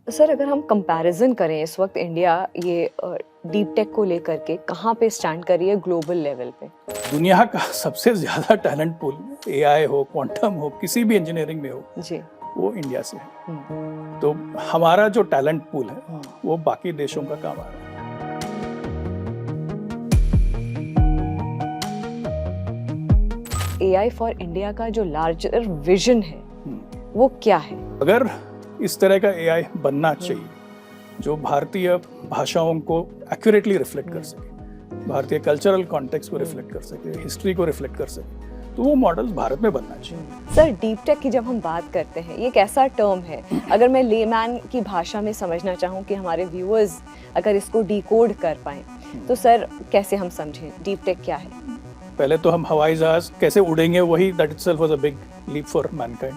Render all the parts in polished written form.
Sir अगर हम comparison करें इस वक्त इंडिया ये डीप टेक को लेकर के कहाँ पे स्टैंड कर रही है ग्लोबल लेवल पे? दुनिया का सबसे ज़्यादा टैलेंट पूल एआई हो, क्वांटम हो, किसी भी इंजीनियरिंग में हो, जी। वो इंडिया से है। हम्म, तो हमारा जो टैलेंट पूल है वो बाकी देशों का काम आ रहा है। एआई फॉर इंडिया का जो लार्जर विजन है वो क्या है? अगर इस तरह का एआई बनना चाहिए जो भारतीय भाषाओं को एक्यूरेटली रिफ्लेक्ट कर सके, भारतीय कल्चरल कॉन्टेक्स्ट को रिफ्लेक्ट कर सके, हिस्ट्री को रिफ्लेक्ट कर सके, तो वो मॉडल्स भारत में बनना चाहिए। सर डीप टेक की जब हम बात करते हैं ये एक ऐसा टर्म है, अगर मैं लेमैन की भाषा में समझना चाहूँ कि हमारे व्यूअर्स अगर इसको डिकोड कर पाएं तो सर कैसे हम समझें डीप टेक क्या है? पहले तो हम हवाई जहाज कैसे उड़ेंगे वही that itself was a big leap for mankind,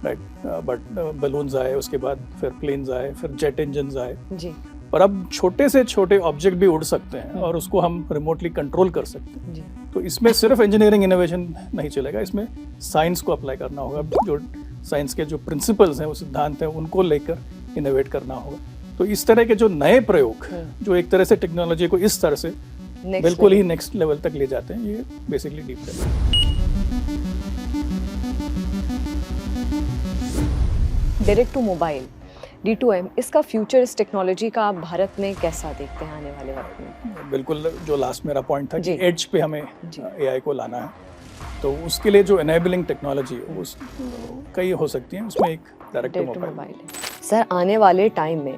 right? But balloons आए, उसके बाद फिर प्लेन्स आए, फिर जेट इंजन्स आए जी। और अब छोटे से छोटे ऑब्जेक्ट भी उड़ सकते हैं और उसको हम रिमोटली कंट्रोल कर सकते हैं। जी। तो इसमें सिर्फ इंजीनियरिंग इनोवेशन नहीं चलेगा, इसमें साइंस को अप्लाई करना होगा। जो साइंस के जो प्रिंसिपल्स हैं, वो सिद्धांत हैं, उनको लेकर इनोवेट करना होगा। तो इस तरह के जो नए प्रयोग जो एक तरह से टेक्नोलॉजी को इस तरह से बिल्कुल ही नेक्स्ट लेवल तक ले जाते हैं, ये बेसिकली डीप टेक है। डायरेक्ट टू मोबाइल D2M, इसका फ्यूचर इस टेक्नोलॉजी का आप भारत में कैसा देखते हैं आने वाले वक्त में? बिल्कुल, जो लास्ट मेरा पॉइंट था कि एज पे हमें जी। एआई को लाना है, तो उसके लिए जो एनेबलिंग टेक्नोलॉजी है उस कई हो सकती हैं, उसमें एक डायरेक्ट टू मोबाइल है। सर आने वाले टाइम में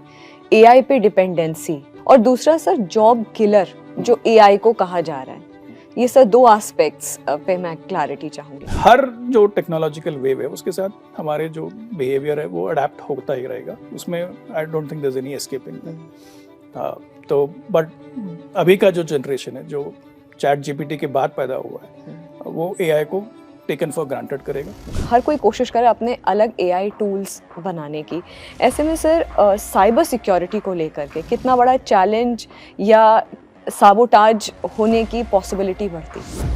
एआई पे डिपेंडेंसी और दूसरा सर जॉब किलर जो एआई को कहा जा रहा है, ये सर दो एस्पेक्ट्स पे मैं क्लैरिटी चाहूंगी। हर जो टेक्नोलॉजिकल वेव है उसके साथ हमारे जो बिहेवियर है वो अडेप्ट होता ही रहेगा, उसमें I don't think there is any escaping. तो बट अभी का जो जनरेशन है जो चैट जीपीटी के बाद पैदा हुआ है, वो एआई को टेकन फॉर ग्रांटेड करेगा। हर कोई कोशिश करे अपने अलग एआई टूल्स बनाने की, ऐसे में सर साइबर सिक्योरिटी को लेकर के कितना बड़ा चैलेंज या साबोटाज होने की पॉसिबिलिटी बढ़ती है?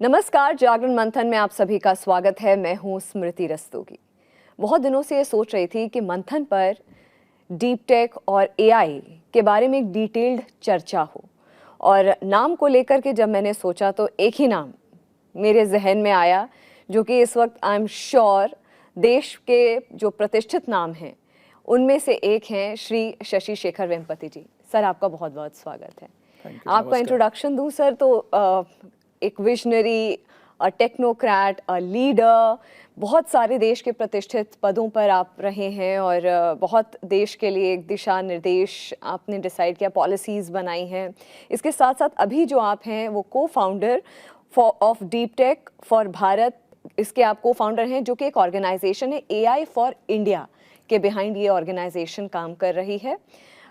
नमस्कार, जागरण मंथन में आप सभी का स्वागत है। मैं हूं स्मृति रस्तोगी। बहुत दिनों से ये सोच रही थी कि मंथन पर डीप टेक और एआई के बारे में एक डिटेल्ड चर्चा हो, और नाम को लेकर के जब मैंने सोचा तो एक ही नाम मेरे जहन में आया जो कि इस वक्त आई एम श्योर देश के जो प्रतिष्ठित नाम हैं उनमें से एक हैं श्री शशि शेखर वेम्पति जी। सर आपका बहुत बहुत स्वागत है। आपका इंट्रोडक्शन दूं सर तो एक विजनरी, टेक्नोक्रेट, लीडर, बहुत सारे देश के प्रतिष्ठित पदों पर आप रहे हैं और बहुत देश के लिए एक दिशा निर्देश आपने डिसाइड किया, पॉलिसीज़ बनाई हैं। इसके साथ साथ अभी जो आप हैं वो को founder of deep tech for Bharat, इसके आप को फाउंडर हैं, जो कि एक ऑर्गेनाइजेशन है एआई फॉर इंडिया के बिहाइंड ये ऑर्गेनाइजेशन काम कर रही है।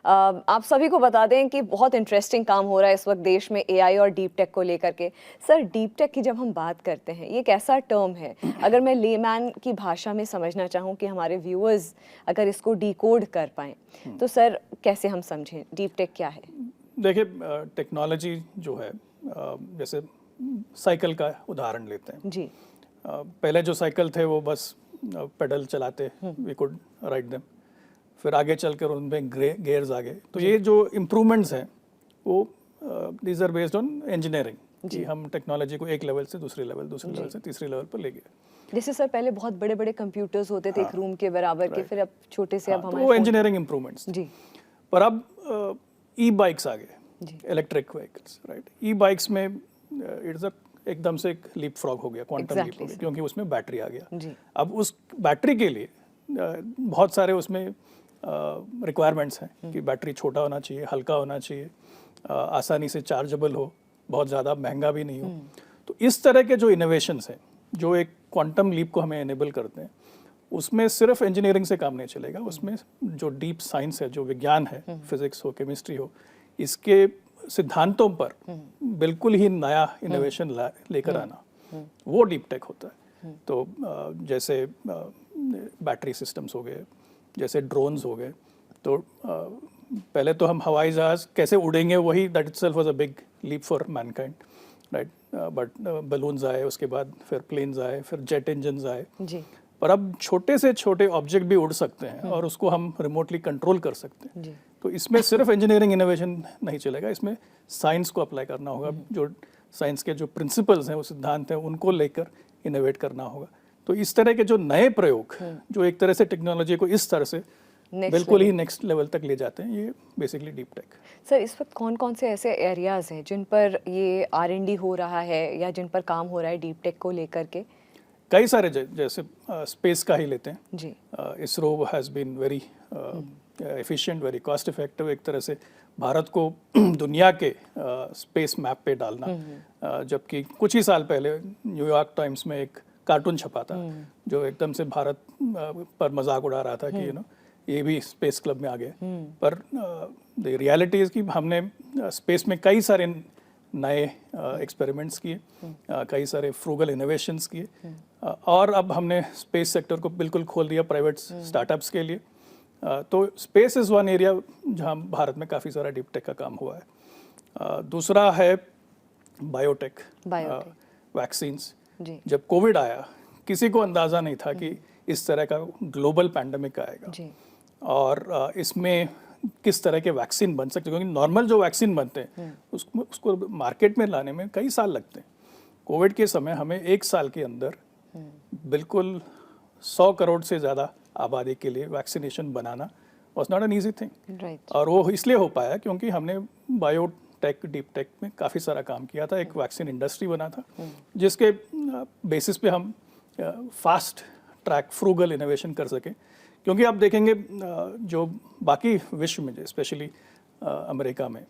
आप सभी को बता दें कि बहुत इंटरेस्टिंग काम हो रहा है इस वक्त देश में एआई और डीप टेक को लेकर के। सर डीप टेक की जब हम बात करते हैं ये एक ऐसा टर्म है, अगर मैं लेमैन की भाषा में समझना चाहूँ कि हमारे व्यूअर्स अगर इसको डिकोड कर पाएं तो सर कैसे हम समझें डीप टेक क्या है? देखिए, टेक्नोलॉजी जो है, जैसे साइकिल का उदाहरण लेते हैं जी। पहले जो साइकिल थे वो बस पेडल चलाते, वी कुड राइड देम, फिर आगे चलकर उनमें गेयर्स आ गए। तो ये जो इम्प्रूवमेंट्स हैं वो these are based on engineering, कि हम टेक्नोलॉजी को एक लेवल से दूसरे लेवल, दूसरे लेवल से तीसरे लेवल पर ले गए। जैसे सर पहले बहुत बड़े बड़े कंप्यूटर्स होते थे, एक रूम के बराबर के, फिर अब छोटे से अब तो हमारे वो इंजीनियरिंग इम्प्रूवमेंट्स। जी। पर अब ई बाइक्स आ गए, इलेक्ट्रिक व्हीकल्स, राइट? ई बाइक्स में इट्स अ एकदम से एक लीप फ्रॉग हो गया, क्वांटम लीप हो गया, क्योंकि उसमें बैटरी आ गया। जी। अब उस बैटरी के लिए बहुत सारे उसमें रिक्वायरमेंट्स हैं कि बैटरी छोटा होना चाहिए, हल्का होना चाहिए, आसानी से चार्जेबल हो, बहुत ज़्यादा महंगा भी नहीं हो। तो इस तरह के जो इनोवेशंस हैं जो एक क्वांटम लीप को हमें एनेबल करते हैं, उसमें सिर्फ इंजीनियरिंग से काम नहीं चलेगा, उसमें जो डीप साइंस है, जो विज्ञान है, फिजिक्स हो, केमिस्ट्री हो, इसके सिद्धांतों पर बिल्कुल ही नया इनोवेशन लेकर आना, वो डीप टेक होता है। तो जैसे बैटरी सिस्टम्स हो गए, जैसे ड्रोन्स हो गए, तो पहले तो हम हवाई जहाज कैसे उड़ेंगे वही that itself was a big leap for mankind, right, but balloons आए, उसके बाद फिर प्लेन्स आए, फिर जेट इंजन्स आए जी पर अब छोटे से छोटे ऑब्जेक्ट भी उड़ सकते हैं और उसको हम रिमोटली कंट्रोल कर सकते हैं। जी तो इसमें सिर्फ इंजीनियरिंग इनोवेशन नहीं चलेगा, इसमें साइंस को अप्लाई करना होगा, जो साइंस के जो प्रिंसिपल्स हैं, वो सिद्धांत हैं, उनको लेकर इनोवेट करना होगा। तो इस तरह के जो नए प्रयोग जो एक तरह से टेक्नोलॉजी को इस तरह से बिल्कुल ही नेक्स्ट लेवल तक ले जाते हैं, ये बेसिकली डीप टेक। सर, इस वक्त कौन कौन से ऐसे एरियाज हैं जिन पर ये R&D हो रहा है या जिन पर काम हो रहा है डीप टेक को लेकर के? कई सारे जैसे स्पेस का ही लेते हैं जी, ISRO has been very efficient, very cost effective, एक तरह से भारत को दुनिया के स्पेस मैप पे डालना। जबकि कुछ ही साल पहले न्यूयॉर्क टाइम्स में एक कार्टून छपा था जो एकदम से भारत पर मजाक उड़ा रहा था कि ये भी स्पेस क्लब में आ गए। पर द रियलिटी इज कि हमने स्पेस में कई सारे नए एक्सपेरिमेंट्स किए, कई सारे फ्रूगल इनोवेशंस किए और अब हमने स्पेस सेक्टर को बिल्कुल खोल दिया प्राइवेट स्टार्टअप्स के लिए। तो स्पेस इज़ वन एरिया जहाँ भारत में काफ़ी सारा डीप टेक का काम हुआ है। दूसरा है बायोटेक, वैक्सीन्स। जब कोविड आया किसी को अंदाज़ा नहीं था कि इस तरह का ग्लोबल पैंडेमिक आएगा जी, और इसमें किस तरह के वैक्सीन बन सकते हैं, क्योंकि नॉर्मल जो वैक्सीन बनते हैं उसको मार्केट में लाने में कई साल लगते हैं। कोविड के समय हमें 1 साल के अंदर बिल्कुल 100 करोड़ से ज़्यादा आबादी के लिए vaccination banana was not an easy thing. Right, और वो इसलिए हो पाया क्योंकि हमने बायोटेक, डीप टेक में काफ़ी सारा काम किया था, एक वैक्सीन इंडस्ट्री बना था जिसके बेसिस पे हम फास्ट ट्रैक फ्रूगल इनोवेशन कर सकें। क्योंकि आप देखेंगे जो बाकी विश्व में, स्पेशली अमेरिका में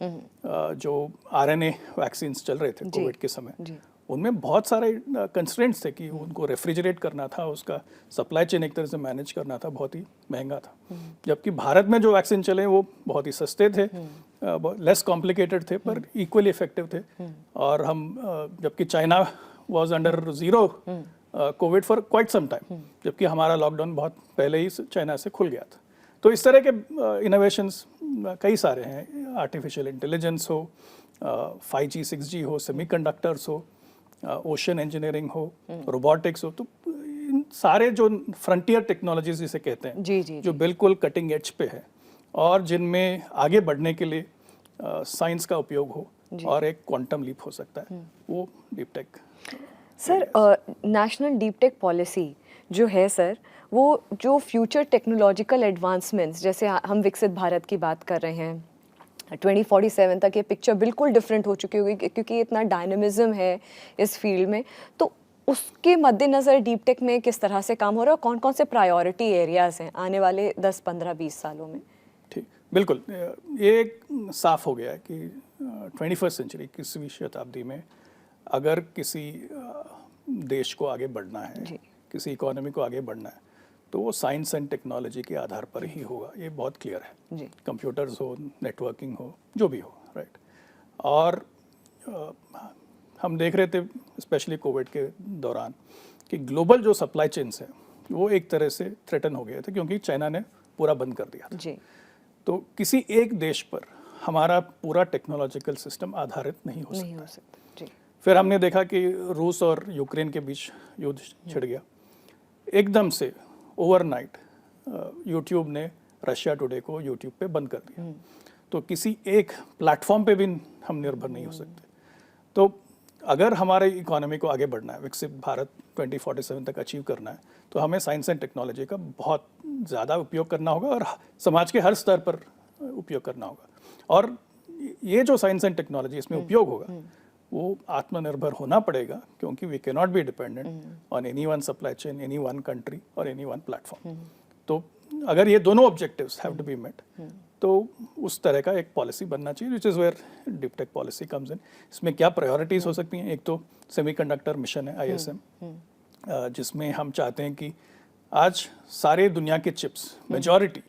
जो RNA वैक्सीन्स चल रहे थे कोविड के समय, उनमें बहुत सारे कंस्ट्रेंट्स थे कि उनको रेफ्रिजरेट करना था, उसका सप्लाई चेन एक तरह से मैनेज करना था, बहुत ही महंगा था। जबकि भारत में जो वैक्सीन चले वो बहुत ही सस्ते थे, लेस कॉम्प्लिकेटेड थे पर इक्वली इफेक्टिव थे। और हम जबकि China was under zero covid for quite some time, जबकि हमारा लॉकडाउन बहुत पहले ही चाइना से खुल गया था। तो इस तरह के इनोवेशंस कई सारे हैं, आर्टिफिशियल इंटेलिजेंस हो, 5G 6G हो, सेमीकंडक्टर्स हो, ओशन इंजीनियरिंग हो, रोबोटिक्स हो। तो इन सारे जो फ्रंटियर टेक्नोलॉजीज जिसे कहते हैं, जी, जी, जो बिल्कुल कटिंग एज पे है और जिनमें आगे बढ़ने के लिए साइंस का उपयोग हो और एक क्वांटम लीप हो सकता है, वो deep tech. Sir, national deep tech policy जो है सर, वो जो फ्यूचर टेक्नोलॉजिकल एडवांसमेंट्स, जैसे हम विकसित भारत की बात कर रहे हैं, 2047 तक ये पिक्चर बिल्कुल डिफरेंट हो चुकी होगी क्योंकि इतना डायनामिज्म है इस फील्ड में। तो उसके मद्देनज़र डीप टेक में किस तरह से काम हो रहा है और कौन कौन से प्रायोरिटी एरियाज़ हैं आने वाले 10, 15, 20 सालों में? ठीक, बिल्कुल ये साफ हो गया है कि 21st सेंचुरी, 21वीं शताब्दी में अगर किसी देश को आगे बढ़ना है, किसी इकोनॉमी को आगे बढ़ना है, तो वो साइंस एंड टेक्नोलॉजी के आधार पर ही होगा। ये बहुत क्लियर है। कंप्यूटर्स हो, नेटवर्किंग हो, जो भी हो, राइट। और हम देख रहे थे स्पेशली कोविड के दौरान कि ग्लोबल जो सप्लाई चेन्स हैं वो एक तरह से थ्रेटन हो गए थे क्योंकि चाइना ने पूरा बंद कर दिया था। तो किसी एक देश पर हमारा पूरा टेक्नोलॉजिकल सिस्टम आधारित नहीं हो सकता। फिर हमने देखा कि रूस और यूक्रेन के बीच युद्ध छिड़ गया। एकदम से ओवरनाइट यूट्यूब ने रशिया टुडे को यूट्यूब पे बंद कर दिया। तो किसी एक प्लेटफॉर्म पे भी हम निर्भर नहीं हो सकते। तो अगर हमारे इकोनॉमी को आगे बढ़ना है, विकसित भारत 2047 तक अचीव करना है, तो हमें साइंस एंड टेक्नोलॉजी का बहुत ज़्यादा उपयोग करना होगा और समाज के हर स्तर पर उपयोग करना होगा। और ये जो साइंस एंड टेक्नोलॉजी इसमें उपयोग होगा वो आत्मनिर्भर होना पड़ेगा, क्योंकि we can not be dependent on any one supply chain, any one country और एनी वन प्लेटफॉर्म। तो अगर ये दोनों objectives have to be met, तो उस तरह का एक पॉलिसी बनना चाहिए, which is where deep tech policy comes in. इसमें क्या प्रायोरिटीज़ हो सकती हैं? एक तो सेमीकंडक्टर मिशन है ISM, जिसमें हम चाहते हैं कि आज सारे दुनिया के चिप्स मेजॉरिटी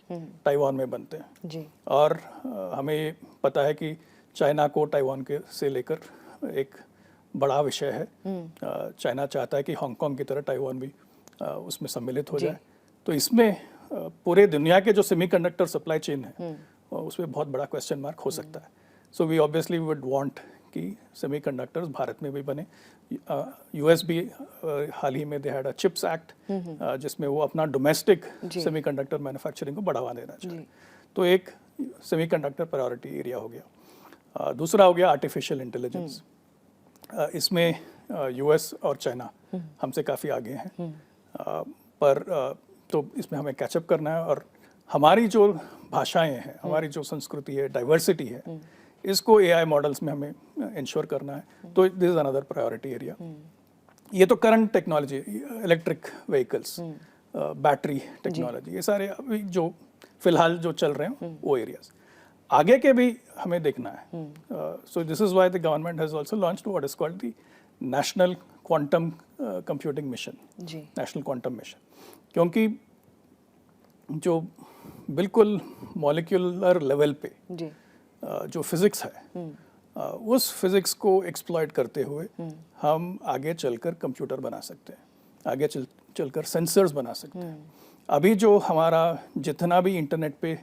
ताइवान में बनते हैं। और हमें पता है कि चाइना को ताइवान के से लेकर एक बड़ा विषय है। चाइना चाहता है कि हांगकांग की तरह ताइवान भी उसमें सम्मिलित हो जाए। तो इसमें पूरे दुनिया के जो सेमीकंडक्टर सप्लाई चेन है उसमें बहुत बड़ा क्वेश्चन मार्क हो सकता है। So we obviously would want कि सेमीकंडक्टर्स भारत में भी बने। यूएस भी हाल ही में they had a chips act जिसमें वो अपना डोमेस्टिक सेमीकंडक्टर मैन्युफैक्चरिंग को बढ़ावा देना चाहे। तो एक सेमीकंडक्टर प्रायोरिटी एरिया हो गया। दूसरा हो गया आर्टिफिशियल इंटेलिजेंस। इसमें यूएस और चाइना हमसे काफ़ी आगे हैं, पर तो इसमें हमें कैचअप करना है और हमारी जो भाषाएं हैं, हमारी जो संस्कृति है, डाइवर्सिटी है, इसको एआई मॉडल्स में हमें इंश्योर करना है। तो this is another priority area. ये तो current technology, electric vehicles, battery technology, ये सारे अभी जो फिलहाल जो चल रहे हैं वो एरियाज। आगे के भी हमें देखना है। So this is why the government has also launched what is called the national quantum computing mission, national quantum mission, क्योंकि जो बिल्कुल मॉलिक्यूलर लेवल पे जो फिजिक्स है, उस फिजिक्स को एक्सप्लॉइट करते हुए हम आगे चलकर कंप्यूटर बना सकते हैं, आगे चलकर सेंसर्स बना सकते हैं। अभी जो हमारा जितना भी इंटरनेट पे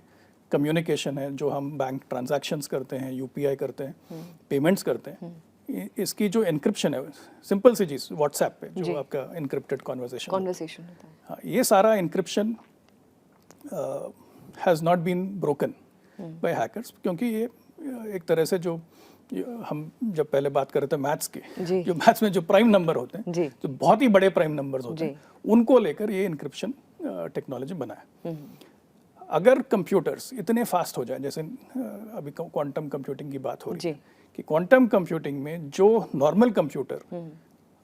कम्युनिकेशन है, जो हम बैंक ट्रांजैक्शंस करते हैं, यूपीआई करते हैं, पेमेंट्स करते हैं, इसकी जो एनक्रिप्शन है, सिंपल सी चीज़ व्हाट्सएप पे जो आपका एनक्रिप्टेड कॉन्वर्सेशन होता है, हाँ, ये सारा encryption has not been broken by hackers, क्योंकि ये एक तरह से जो हम जब पहले बात कर रहे थे मैथ्स के, जो मैथ्स में जो प्राइम नंबर होते हैं, जो बहुत ही बड़े प्राइम नंबर्स होते हैं, उनको लेकर ये एनक्रिप्शन टेक्नोलॉजी बना है। अगर कंप्यूटर्स इतने फास्ट हो जाए, जैसे अभी क्वांटम कंप्यूटिंग की बात हो रही है, कि क्वांटम कंप्यूटिंग में जो नॉर्मल कंप्यूटर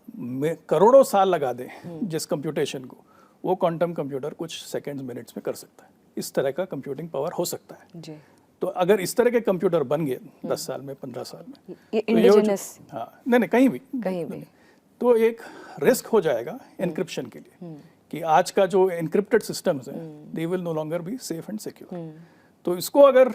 में करोड़ों साल लगा दे जिस कंप्यूटेशन को, वो क्वांटम कंप्यूटर कुछ सेकंड्स मिनट्स में कर सकता है। इस तरह का कंप्यूटिंग पावर हो सकता है। तो अगर इस तरह के कंप्यूटर बन गए 10 साल में, 15 साल में, ये इंडिजिनस, हाँ, नहीं कहीं भी, तो एक रिस्क हो जाएगा एनक्रिप्शन के लिए, कि आज का जो एनक्रिप्टेड सिस्टम्स हैं, they will no longer be safe and secure. तो इसको अगर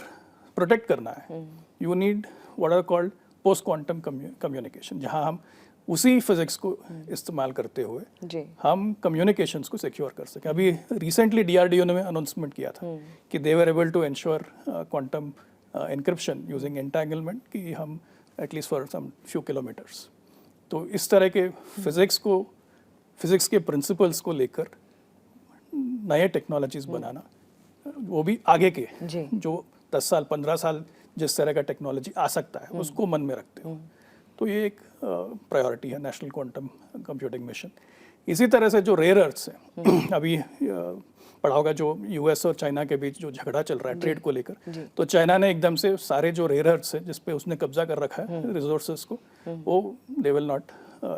प्रोटेक्ट करना है, you need what are called post quantum communication, जहां हम उसी फिजिक्स को इस्तेमाल करते हुए हम कम्युनिकेशंस को सिक्योर कर सकें। अभी रिसेंटली डीआरडीओ ने अनाउंसमेंट किया था कि they were able to ensure quantum encryption using entanglement, कि हम at least for some few kilometres. तो इस तरह के फिजिक्स के प्रिंसिपल्स को लेकर नए टेक्नोलॉजीज बनाना, वो भी आगे के जो 10 साल 15 साल जिस तरह का टेक्नोलॉजी आ सकता है, उसको मन में रखते हो। तो ये एक प्रायोरिटी है नेशनल क्वांटम कंप्यूटिंग मिशन। इसी तरह से जो रेयर अर्थ्स हैं, अभी पढ़ा होगा जो यूएस और चाइना के बीच जो झगड़ा चल रहा है ट्रेड को लेकर, तो चाइना ने एकदम से सारे जो रेयर अर्थ्स हैं जिस पे उसने कब्जा कर रखा है रिसोर्सेज को, वो they will not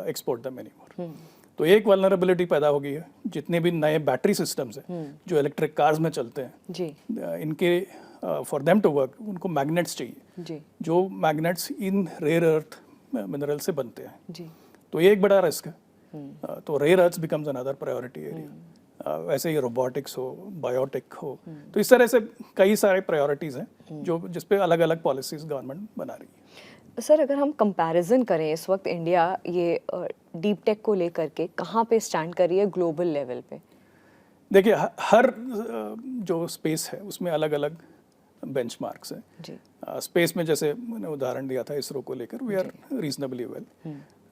export them anymore. तो एक वल्नरेबिलिटी पैदा हो गई है। जितने भी नए बैटरी सिस्टम्स हैं जो इलेक्ट्रिक कार्स में चलते हैं, इनके फॉर देम टू वर्क उनको मैग्नेट्स चाहिए, जो मैग्नेट्स इन रेयर अर्थ मिनरल से बनते हैं। तो ये एक बड़ा रिस्क है। तो rare earths becomes another priority area. वैसे ही रोबोटिक्स हो, बायोटेक हो, तो इस तरह से कई सारे प्रायोरिटीज़ हैं जो जिस पे अलग अलग पॉलिसीज गवर्नमेंट बना रही है। सर, अगर हम कंपैरिजन करें, इस वक्त इंडिया ये डीप टेक को लेकर के कहाँ पे स्टैंड कर रही है ग्लोबल लेवल पे? देखिए, हर जो स्पेस है उसमें अलग अलग बेंचमार्क्स हैं। स्पेस में जैसे मैंने उदाहरण दिया था इसरो को लेकर, we are reasonably well.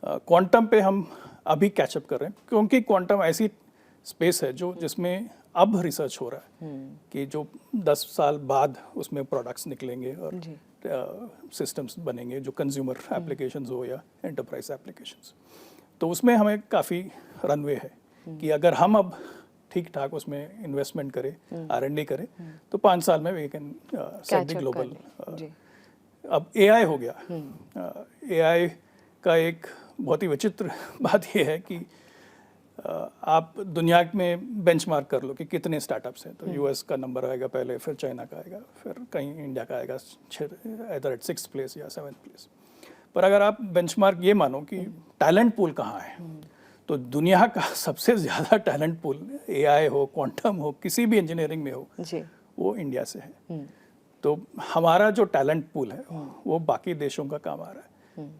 Quantum पे हम अभी कैचअप कर रहे हैं, क्योंकि क्वांटम ऐसी स्पेस है जो जिसमें अब रिसर्च हो रहा है कि जो 10 साल बाद उसमें प्रोडक्ट्स निकलेंगे और सिस्टम्स बनेंगे जो कंज्यूमर एप्लीकेशंस हो या एंटरप्राइज एप्लीकेशंस। तो उसमें हमें काफ़ी रनवे है कि अगर हम अब ठीक ठाक उसमें इन्वेस्टमेंट करें, R&D करें, तो 5 साल में we can set the global. अब AI हो गया। AI का एक बहुत ही विचित्र बात यह है कि आप दुनिया में बेंचमार्क कर लो कि कितने स्टार्टअप्स हैं, तो यूएस का नंबर आएगा पहले, फिर चाइना का आएगा, फिर कहीं इंडिया का आएगा इधर 6th प्लेस या 7th प्लेस। पर अगर आप बेंचमार्क ये मानो कि टैलेंट पूल कहाँ है, तो दुनिया का सबसे ज़्यादा टैलेंट पूल AI हो, क्वांटम हो, किसी भी इंजीनियरिंग में हो, वो इंडिया से है। तो हमारा जो टैलेंट पूल है वो बाकी देशों का काम आ रहा है।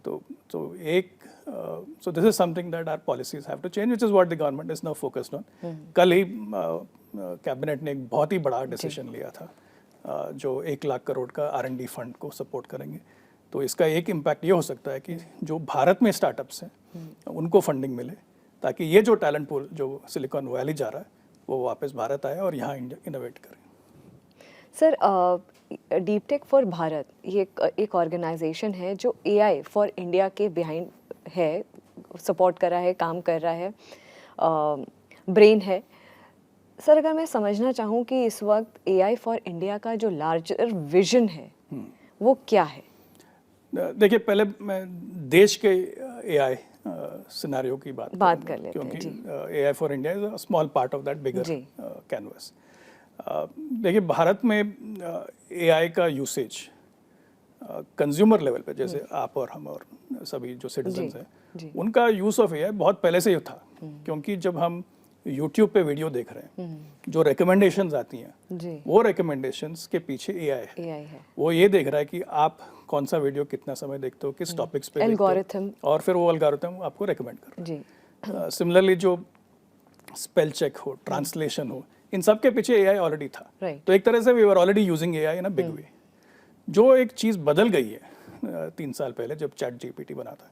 तो एक so this is something that our policies have to change, which is what the government is now focused on. कल ही कैबिनेट ने एक बहुत ही बड़ा डिसीजन लिया था जो 1 लाख करोड़ का R&D फंड को सपोर्ट करेंगे, तो इसका एक इम्पैक्ट ये हो सकता है कि जो भारत में स्टार्टअप्स हैं उनको फंडिंग मिले, ताकि ये जो टैलेंट पूल जो सिलिकॉन वैली जा रहा है वो वापस भारत आए और यहाँ इनोवेट करें। Sir, deep tech for Bharat ये एक ऑर्गेनाइजेशन है जो एआई फॉर इंडिया के बिहाइंड है, सपोर्ट कर रहा है, काम कर रहा है, ब्रेन है। सर, अगर मैं समझना चाहूँ कि इस वक्त एआई फॉर इंडिया का जो लार्जर विजन है वो क्या है? देखिए, पहले मैं देश के एआई सिनेरियो की बात कर लेते हैं, क्योंकि AI for India is a small part of that bigger canvas. देखिए, भारत में एआई का यूसेज कंज्यूमर लेवल पे, जैसे आप और हम और सभी जो सिटीजन्स हैं, उनका यूज़ ऑफ एआई बहुत पहले से ही था। क्योंकि जब हम यूट्यूब पे वीडियो देख रहे हैं, जो रिकमेंडेशंस आती हैं, वो रिकमेंडेशंस के पीछे एआई है। वो ये देख रहा है कि आप कौन सा वीडियो कितना समय देखते हो, किस टॉपिक्स पे देखते हो, और फिर वो एल्गोरिथम आपको रिकमेंड कर रहा है। सिमिलरली जो स्पेल चेक हो, ट्रांसलेशन हो, इन सब के पीछे एआई ऑलरेडी था। तो एक तरह से we were already using AI in a big way. जो एक चीज़ बदल गई है 3 साल पहले जब चैट जीपीटी बना था,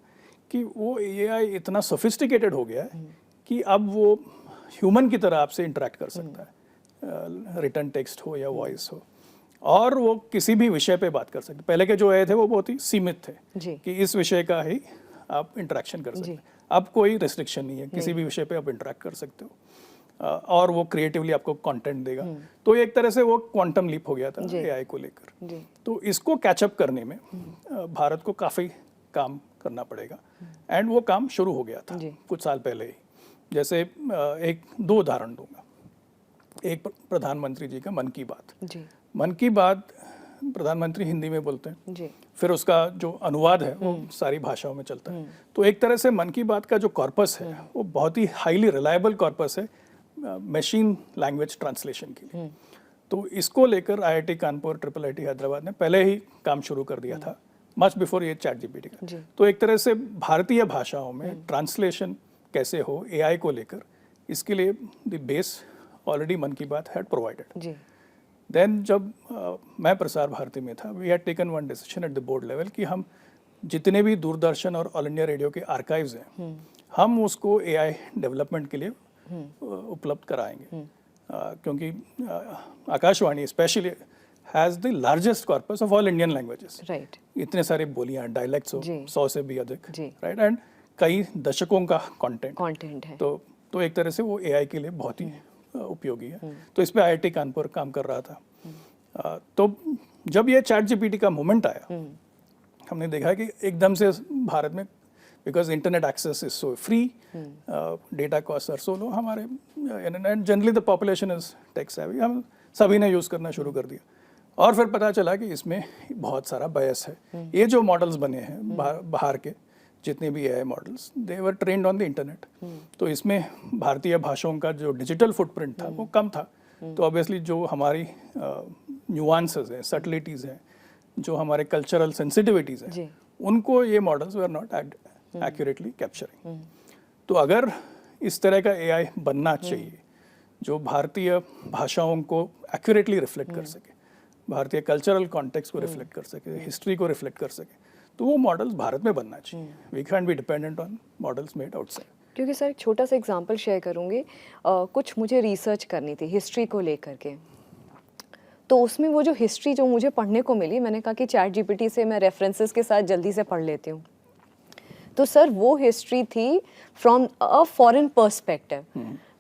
कि वो एआई इतना सोफिस्टिकेटेड हो गया है कि अब वो ह्यूमन की तरह आपसे इंटरेक्ट कर सकता है, रिटर्न टेक्स्ट हो या वॉइस हो, और वो किसी भी विषय पे बात कर सकते। पहले के जो आए थे वो बहुत ही सीमित थे कि इस विषय का ही आप इंटरेक्शन कर सकते हैं। अब कोई रिस्ट्रिक्शन नहीं है, किसी भी विषय पे आप इंटरेक्ट कर सकते हो, और वो क्रिएटिवली आपको कंटेंट देगा। तो एक तरह से वो क्वांटम लीप हो गया था एआई को लेकर। तो इसको कैचअप करने में भारत को काफ़ी काम करना पड़ेगा, एंड वो काम शुरू हो गया था कुछ साल पहले ही। जैसे एक 2 उदाहरण दूंगा। एक प्रधानमंत्री जी का मन की बात। मन की बात प्रधानमंत्री हिंदी में बोलते हैं, फिर उसका जो अनुवाद है वो सारी भाषाओं में चलता है। तो एक तरह से मन की बात का जो कॉर्पस है वो बहुत ही हाईली रिलायबल कॉर्पस है मशीन लैंग्वेज ट्रांसलेशन के लिए। तो इसको लेकर आईआईटी कानपुर, IIIT हैदराबाद ने पहले ही काम शुरू कर दिया था, मच बिफोर ये चैट जीपीटी का। तो एक तरह से भारतीय भाषाओं में ट्रांसलेशन कैसे हो एआई को लेकर, इसके लिए द बेस ऑलरेडी मन की बात हैड प्रोवाइडेड। देन जब मैं प्रसार भारती में था, we had taken one decision at the board level कि हम जितने भी दूरदर्शन और ऑल इंडिया रेडियो के आर्काइव्स हैं, हम उसको एआई डेवलपमेंट के लिए उपलब्ध कराएंगे। क्योंकि Akashvani specially has the largest corpus of all Indian languages. इतने सारे बोलियाँ, डायलेक्ट्स हो 100 से भी अधिक, राइट, एंड कई दशकों का कंटेंट है। तो एक तरह से वो एआई के लिए बहुत ही उपयोगी है। तो इस पे आईआईटी कानपुर काम कर रहा था। तो जब ये चैट जीपीटी का मोमेंट आया, हमने देखा कि एकदम से भारत में, because internet access is so free, data cost are so low, हमारे generally the population is tech savvy, हम सभी ने यूज़ करना शुरू कर दिया। और फिर पता चला कि इसमें बहुत सारा बायस है। ये जो मॉडल्स बने हैं बाहर के जितने भी AI models, they were trained on the internet. तो इसमें भारतीय भाषाओं का जो डिजिटल फुटप्रिंट था वो कम था। तो ऑब्वियसली जो हमारी न्यूआंसेस हैं, सटलिटीज़ हैं, जो हमारे कल्चरल सेंसिटिविटीज़ हैं, उनको ये models were not accurately capturing. तो अगर इस तरह का एआई बनना चाहिए जो भारतीय भाषाओं को एक्यूरेटली रिफ्लेक्ट कर सके, भारतीय कल्चरल कॉन्टेक्स्ट को रिफ्लेक्ट कर सके, हिस्ट्री को रिफ्लेक्ट कर सके, तो वो मॉडल्स भारत में बनना चाहिए। We can be dependent on models made outside. क्योंकि सर एक छोटा सा एग्जांपल शेयर करूँगी, कुछ मुझे रिसर्च करनी थी हिस्ट्री को लेकर के। तो उसमें वो जो हिस्ट्री जो मुझे पढ़ने को मिली, मैंने कहा कि चैट जीपीटी से मैं रेफरेंसेस के साथ जल्दी से पढ़ लेती हूँ। तो सर वो हिस्ट्री थी from a foreign perspective,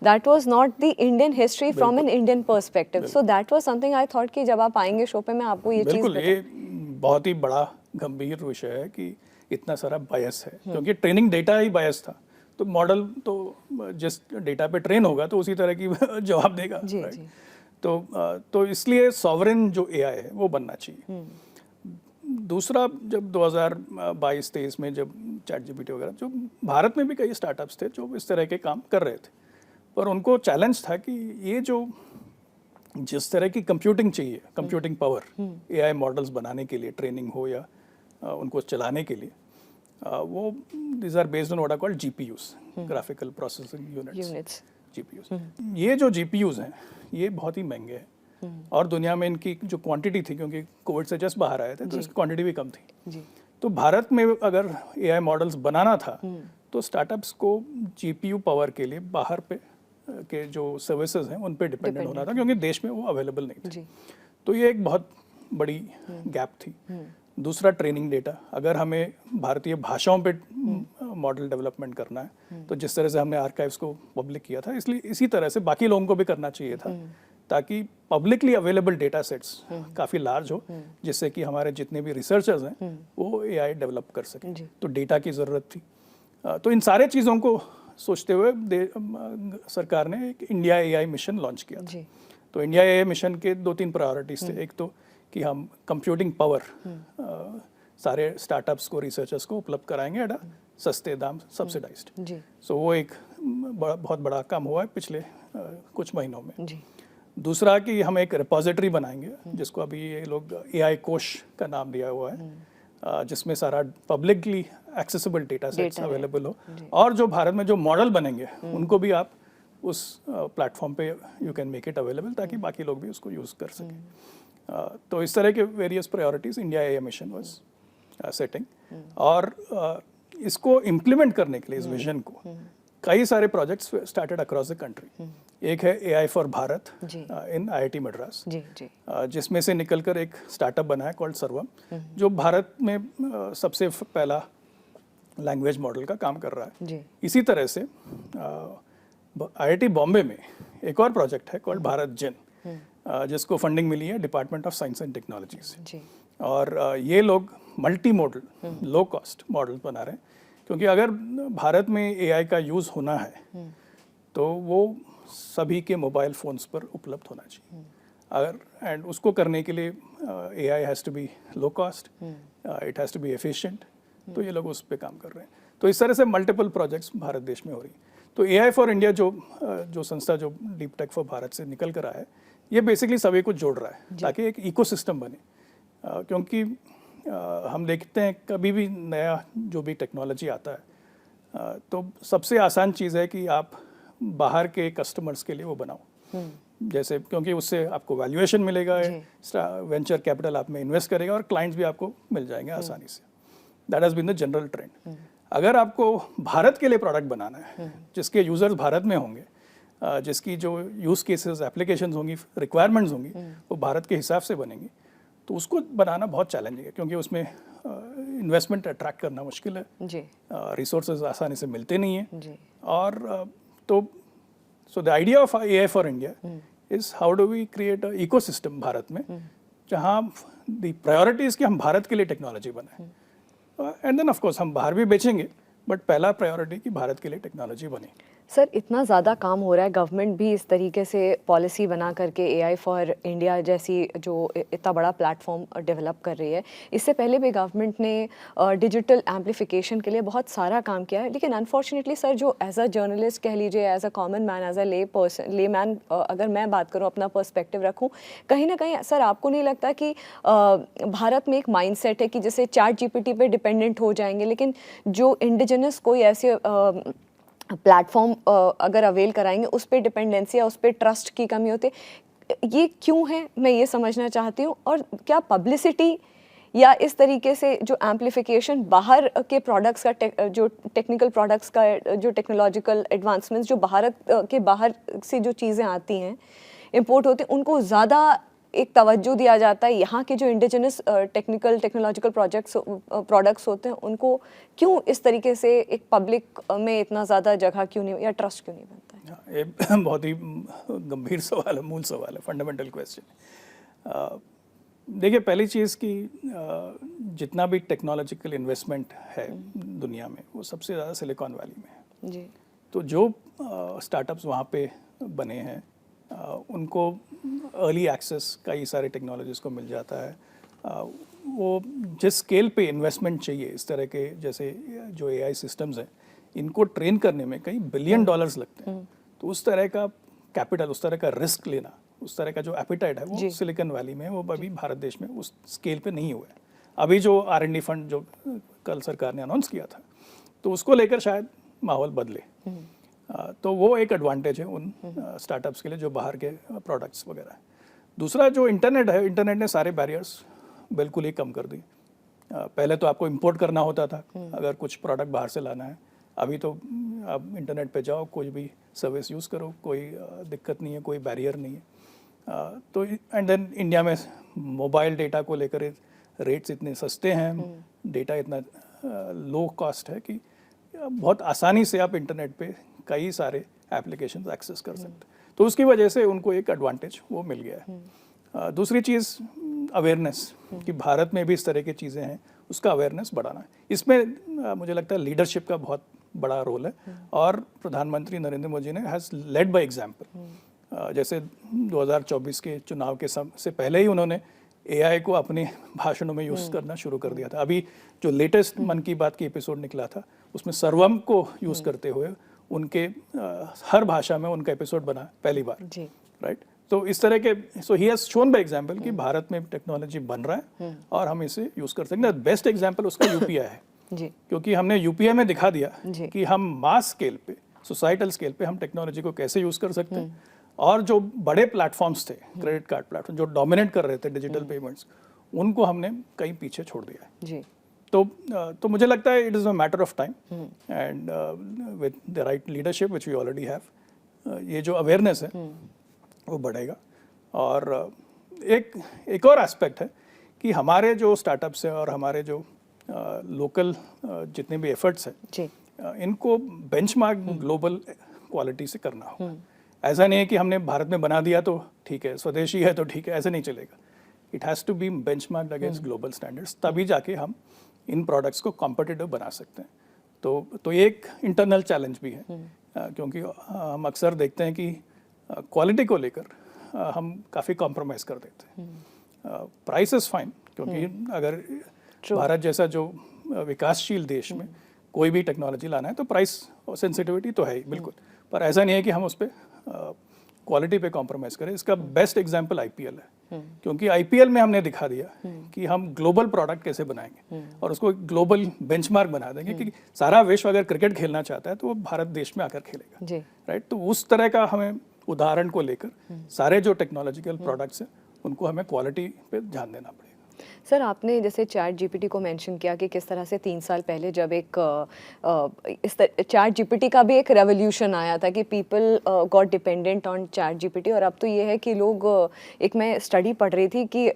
that was not the Indian history from an Indian perspective. So that was something I thought कि जब आप आएंगे शो पे मैं आपको ये चीज़ बिल्कुल, ये बहुत ही बड़ा गंभीर विषय है कि इतना सारा बायस है, क्योंकि ट्रेनिंग डेटा ही बायस था। तो मॉडल तो जिस डेटा पे ट्रेन होगा तो उसी तरह की जवाब देगा, राइट। तो इसलिए सॉवरेन जो एआई है वो बनना चाहिए। दूसरा, जब 2022-23 में जब चैट जीपीटी वगैरह, जो भारत में भी कई स्टार्टअप्स थे जो इस तरह के काम कर रहे थे, पर उनको चैलेंज था कि ये जो जिस तरह की कंप्यूटिंग चाहिए, कंप्यूटिंग पावर एआई मॉडल्स बनाने के लिए, ट्रेनिंग हो या उनको चलाने के लिए, वो these are based on what are called GPUs, graphical processing units, GPUs. ये जो जीपीयूज हैं ये बहुत ही महंगे हैं, और दुनिया में इनकी जो क्वांटिटी थी, क्योंकि कोविड से जस्ट बाहर आए थे तो इसकी क्वांटिटी भी कम थी, तो भारत में अगर एआई मॉडल्स बनाना था तो स्टार्टअप्स को जीपीयू पावर के लिए बाहर पे के जो सर्विसेज हैं उन पे डिपेंडेंट होना था, क्योंकि देश में वो अवेलेबल नहीं थे। तो ये एक बहुत बड़ी गैप थी। दूसरा, ट्रेनिंग डेटा। अगर हमें भारतीय भाषाओं पे मॉडल डेवलपमेंट करना है तो जिस तरह से हमने आर्काइव्स को पब्लिक किया था, इसलिए इसी तरह से बाकी लोगों को भी करना चाहिए था, ताकि पब्लिकली अवेलेबल डेटा सेट्स काफ़ी लार्ज हो, जिससे कि हमारे जितने भी रिसर्चर्स हैं वो एआई डेवलप कर सकें। तो डेटा की ज़रूरत थी। तो इन सारे चीज़ों को सोचते हुए सरकार ने एक इंडिया एआई मिशन लॉन्च किया था। तो इंडिया एआई मिशन के 2-3 प्रायोरिटीज थे। एक तो कि हम कंप्यूटिंग पावर सारे स्टार्टअप्स को, रिसर्चर्स को उपलब्ध कराएंगे एट सस्ते दाम, सब्सिडाइज्ड। सो वो एक बहुत बड़ा काम हुआ है पिछले कुछ महीनों में। दूसरा कि हम एक रिपोजिटरी बनाएंगे, जिसको अभी ये लोग एआई कोश का नाम दिया हुआ है, जिसमें सारा publicly accessible data sets available हो, और जो भारत में जो मॉडल बनेंगे उनको भी आप उस प्लेटफॉर्म पे you can make it available, ताकि बाकी लोग भी उसको यूज़ कर सकें। तो इस तरह के various priorities India AI mission was setting. और इसको इम्प्लीमेंट करने के लिए, इस विजन को, कई सारे projects started across the country. एक है AI for Bharat in IIT Madras, जिसमें से निकलकर एक स्टार्टअप बना है कॉल्ड सर्वम, जो भारत में सबसे पहला लैंग्वेज मॉडल का काम कर रहा है। इसी तरह से आईआईटी बॉम्बे में एक और प्रोजेक्ट है कॉल्ड भारत जिन, जिसको फंडिंग मिली है department of science and technology से। और ये लोग multi modal, low cost model बना रहे हैं, क्योंकि अगर भारत में एआई का यूज़ होना है तो वो सभी के मोबाइल फ़ोन्स पर उपलब्ध होना चाहिए। अगर एंड उसको करने के लिए AI has to be low cost, it has to be efficient. तो ये लोग उस पर काम कर रहे हैं। तो इस तरह से मल्टीपल प्रोजेक्ट्स भारत देश में हो रही। तो एआई फॉर इंडिया जो संस्था जो डीप टेक फॉर भारत से निकल कर आया है, ये बेसिकली सभी को जोड़ रहा है ताकि एक इकोसिस्टम बने। क्योंकि हम देखते हैं कभी भी नया जो भी टेक्नोलॉजी आता है तो सबसे आसान चीज़ है कि आप बाहर के कस्टमर्स के लिए वो बनाओ। जैसे, क्योंकि उससे आपको वैल्यूएशन मिलेगा, वेंचर कैपिटल आप में इन्वेस्ट करेगा और क्लाइंट्स भी आपको मिल जाएंगे आसानी से। That has been the general trend. अगर आपको भारत के लिए प्रोडक्ट बनाना है, जिसके यूज़र्स भारत में होंगे, जिसकी जो यूज़ केसेस, एप्लीकेशंस होंगी, रिक्वायरमेंट्स होंगी, वो भारत के हिसाब से बनेंगी, तो उसको बनाना बहुत चैलेंजिंग है, क्योंकि उसमें इन्वेस्टमेंट अट्रैक्ट करना मुश्किल है, रिसोर्सेज आसानी से मिलते नहीं हैं। और तो so the idea of AI for India is how do we create a ecosystem Bharat में, जहाँ द प्रायोरिटीज़ कि हम भारत के लिए टेक्नोलॉजी बनाएं, एंड देन ऑफ कोर्स हम बाहर भी बेचेंगे, बट पहला प्रायोरिटी कि भारत के लिए टेक्नोलॉजी बने। सर, इतना ज़्यादा काम हो रहा है, गवर्नमेंट भी इस तरीके से पॉलिसी बना करके एआई फॉर इंडिया जैसी जो इतना बड़ा प्लेटफॉर्म डेवलप कर रही है। इससे पहले भी गवर्नमेंट ने डिजिटल एम्प्लीफिकेशन के लिए बहुत सारा काम किया है, लेकिन अनफॉर्चुनेटली सर, जो एज अ जर्नलिस्ट कह लीजिए, as a common man, as a lay man, अगर मैं बात करूँ, अपना पर्सपेक्टिव रखूँ, कहीं ना कहीं सर आपको नहीं लगता कि भारत में एक माइंडसेट है कि जैसे चैट जीपीटी पे डिपेंडेंट हो जाएंगे, लेकिन जो इंडिजिनस कोई ऐसे प्लेटफॉर्म अगर अवेल कराएंगे, उस पर डिपेंडेंसी या उस पर ट्रस्ट की कमी होती है, ये क्यों है, मैं ये समझना चाहती हूँ। और क्या पब्लिसिटी या इस तरीके से जो एम्प्लीफिकेशन बाहर के प्रोडक्ट्स का, जो टेक्निकल प्रोडक्ट्स का, जो टेक्नोलॉजिकल एडवांसमेंट्स जो भारत के बाहर से जो चीज़ें आती हैं, इम्पोर्ट होती हैं, उनको ज़्यादा एक तवज्जो दिया जाता है, यहाँ के जो इंडिजिनस टेक्नोलॉजिकल प्रोडक्ट्स होते हैं उनको क्यों इस तरीके से एक पब्लिक में इतना ज़्यादा जगह क्यों नहीं, या ट्रस्ट क्यों नहीं बनता है? ये बहुत ही गंभीर सवाल है, मूल सवाल है, फंडामेंटल क्वेश्चन। देखिए, पहली चीज़ कि जितना भी टेक्नोलॉजिकल इन्वेस्टमेंट है दुनिया में, वो सबसे ज़्यादा सिलिकॉन वैली में है जी। तो जो स्टार्टअप्स वहाँ पे बने हैं, उनको अर्ली एक्सेस कई सारे टेक्नोलॉजीज़ को मिल जाता है। वो जिस स्केल पे इन्वेस्टमेंट चाहिए, इस तरह के जैसे जो एआई सिस्टम्स हैं, इनको ट्रेन करने में कई बिलियन डॉलर्स लगते हैं। तो उस तरह का कैपिटल, उस तरह का रिस्क लेना, उस तरह का जो एपिटाइट है, वो सिलिकॉन वैली में, वो अभी भारत देश में उस स्केल पे नहीं हुआ है। अभी जो R&D फंड जो कल सरकार ने अनाउंस किया था, तो उसको लेकर शायद माहौल बदले। तो वो एक एडवांटेज है उन स्टार्टअप्स के लिए जो बाहर के प्रोडक्ट्स वगैरह है। दूसरा, जो इंटरनेट है, इंटरनेट ने सारे बैरियर्स बिल्कुल ही कम कर दिए। पहले तो आपको इंपोर्ट करना होता था अगर कुछ प्रोडक्ट बाहर से लाना है। अभी तो आप इंटरनेट पे जाओ, कोई भी सर्विस यूज़ करो, कोई दिक्कत नहीं है, कोई बैरियर नहीं है। तो एंड देन इंडिया में मोबाइल डेटा को लेकर रेट्स इतने सस्ते हैं, डेटा इतना लो कॉस्ट है कि बहुत आसानी से आप इंटरनेट पे कई सारे एप्लीकेशंस एक्सेस कर सकते हैं। तो उसकी वजह से उनको एक एडवांटेज वो मिल गया है। दूसरी चीज़ अवेयरनेस, कि भारत में भी इस तरह की चीज़ें हैं, उसका अवेयरनेस बढ़ाना है। इसमें मुझे लगता है लीडरशिप का बहुत बड़ा रोल है, और प्रधानमंत्री नरेंद्र मोदी ने हैज़ लेड बाय एग्जाम्पल। जैसे 2024 के चुनाव के से पहले ही उन्होंने AI को अपने भाषणों में यूज़ करना शुरू कर दिया था। अभी जो लेटेस्ट मन की बात की एपिसोड निकला था, उसमें सर्वम को यूज़ करते हुए उनके हर भाषा में उनका एपिसोड बना पहली बार, राइट। तो इस तरह के he has shown by example कि भारत में टेक्नोलॉजी बन रहा है और हम इसे यूज़ कर सकते हैं। बेस्ट एग्जांपल उसका UPI है जी, क्योंकि हमने UPI में दिखा दिया कि हम मास स्केल पे, सोसाइटल स्केल पे हम टेक्नोलॉजी को कैसे यूज़ कर सकते हैं। और जो बड़े प्लेटफॉर्म्स थे, क्रेडिट कार्ड प्लेटफॉर्म जो डोमिनेट कर रहे थे डिजिटल पेमेंट्स, उनको हमने कहीं पीछे छोड़ दिया है जी। तो मुझे लगता है it is a matter of time and with the right leadership which we already have, ये जो अवेयरनेस है वो बढ़ेगा। और एक और एस्पेक्ट है कि हमारे जो स्टार्टअप्स हैं और हमारे जो लोकल जितने भी एफर्ट्स हैं, इनको बेंचमार्क ग्लोबल क्वालिटी से करना होगा। ऐसा नहीं है कि हमने भारत में बना दिया तो ठीक है, स्वदेशी है तो ठीक है, ऐसे नहीं चलेगा। It has to be benchmarked against global standards, तभी जाके हम इन प्रोडक्ट्स को कॉम्पिटिटिव बना सकते हैं। तो ये एक इंटरनल चैलेंज भी है, क्योंकि हम अक्सर देखते हैं कि क्वालिटी को लेकर हम काफ़ी कॉम्प्रोमाइज़ कर देते हैं। प्राइस इज़ फाइन, क्योंकि अगर भारत जैसा जो विकासशील देश में कोई भी टेक्नोलॉजी लाना है तो प्राइस और सेंसिटिविटी तो है ही बिल्कुल, पर ऐसा नहीं है कि हम उस पर क्वालिटी पे कॉम्प्रोमाइज़ करें। इसका बेस्ट एग्जांपल IPL है, क्योंकि IPL में हमने दिखा दिया कि हम ग्लोबल प्रोडक्ट कैसे बनाएंगे और उसको ग्लोबल बेंचमार्क बना देंगे कि सारा विश्व अगर क्रिकेट खेलना चाहता है तो वो भारत देश में आकर खेलेगा, राइट। तो उस तरह का हमें उदाहरण को लेकर सारे जो टेक्नोलॉजिकल प्रोडक्ट्स हैं उनको हमें क्वालिटी पे ध्यान देना पड़ेगा। सर, आपने जैसे ChatGPT को मेंशन किया कि किस तरह से 3 साल पहले जब एक ChatGPT का भी एक रेवोल्यूशन आया था कि people got dependent on ChatGPT, और अब तो ये है कि लोग, एक मैं स्टडी पढ़ रही थी कि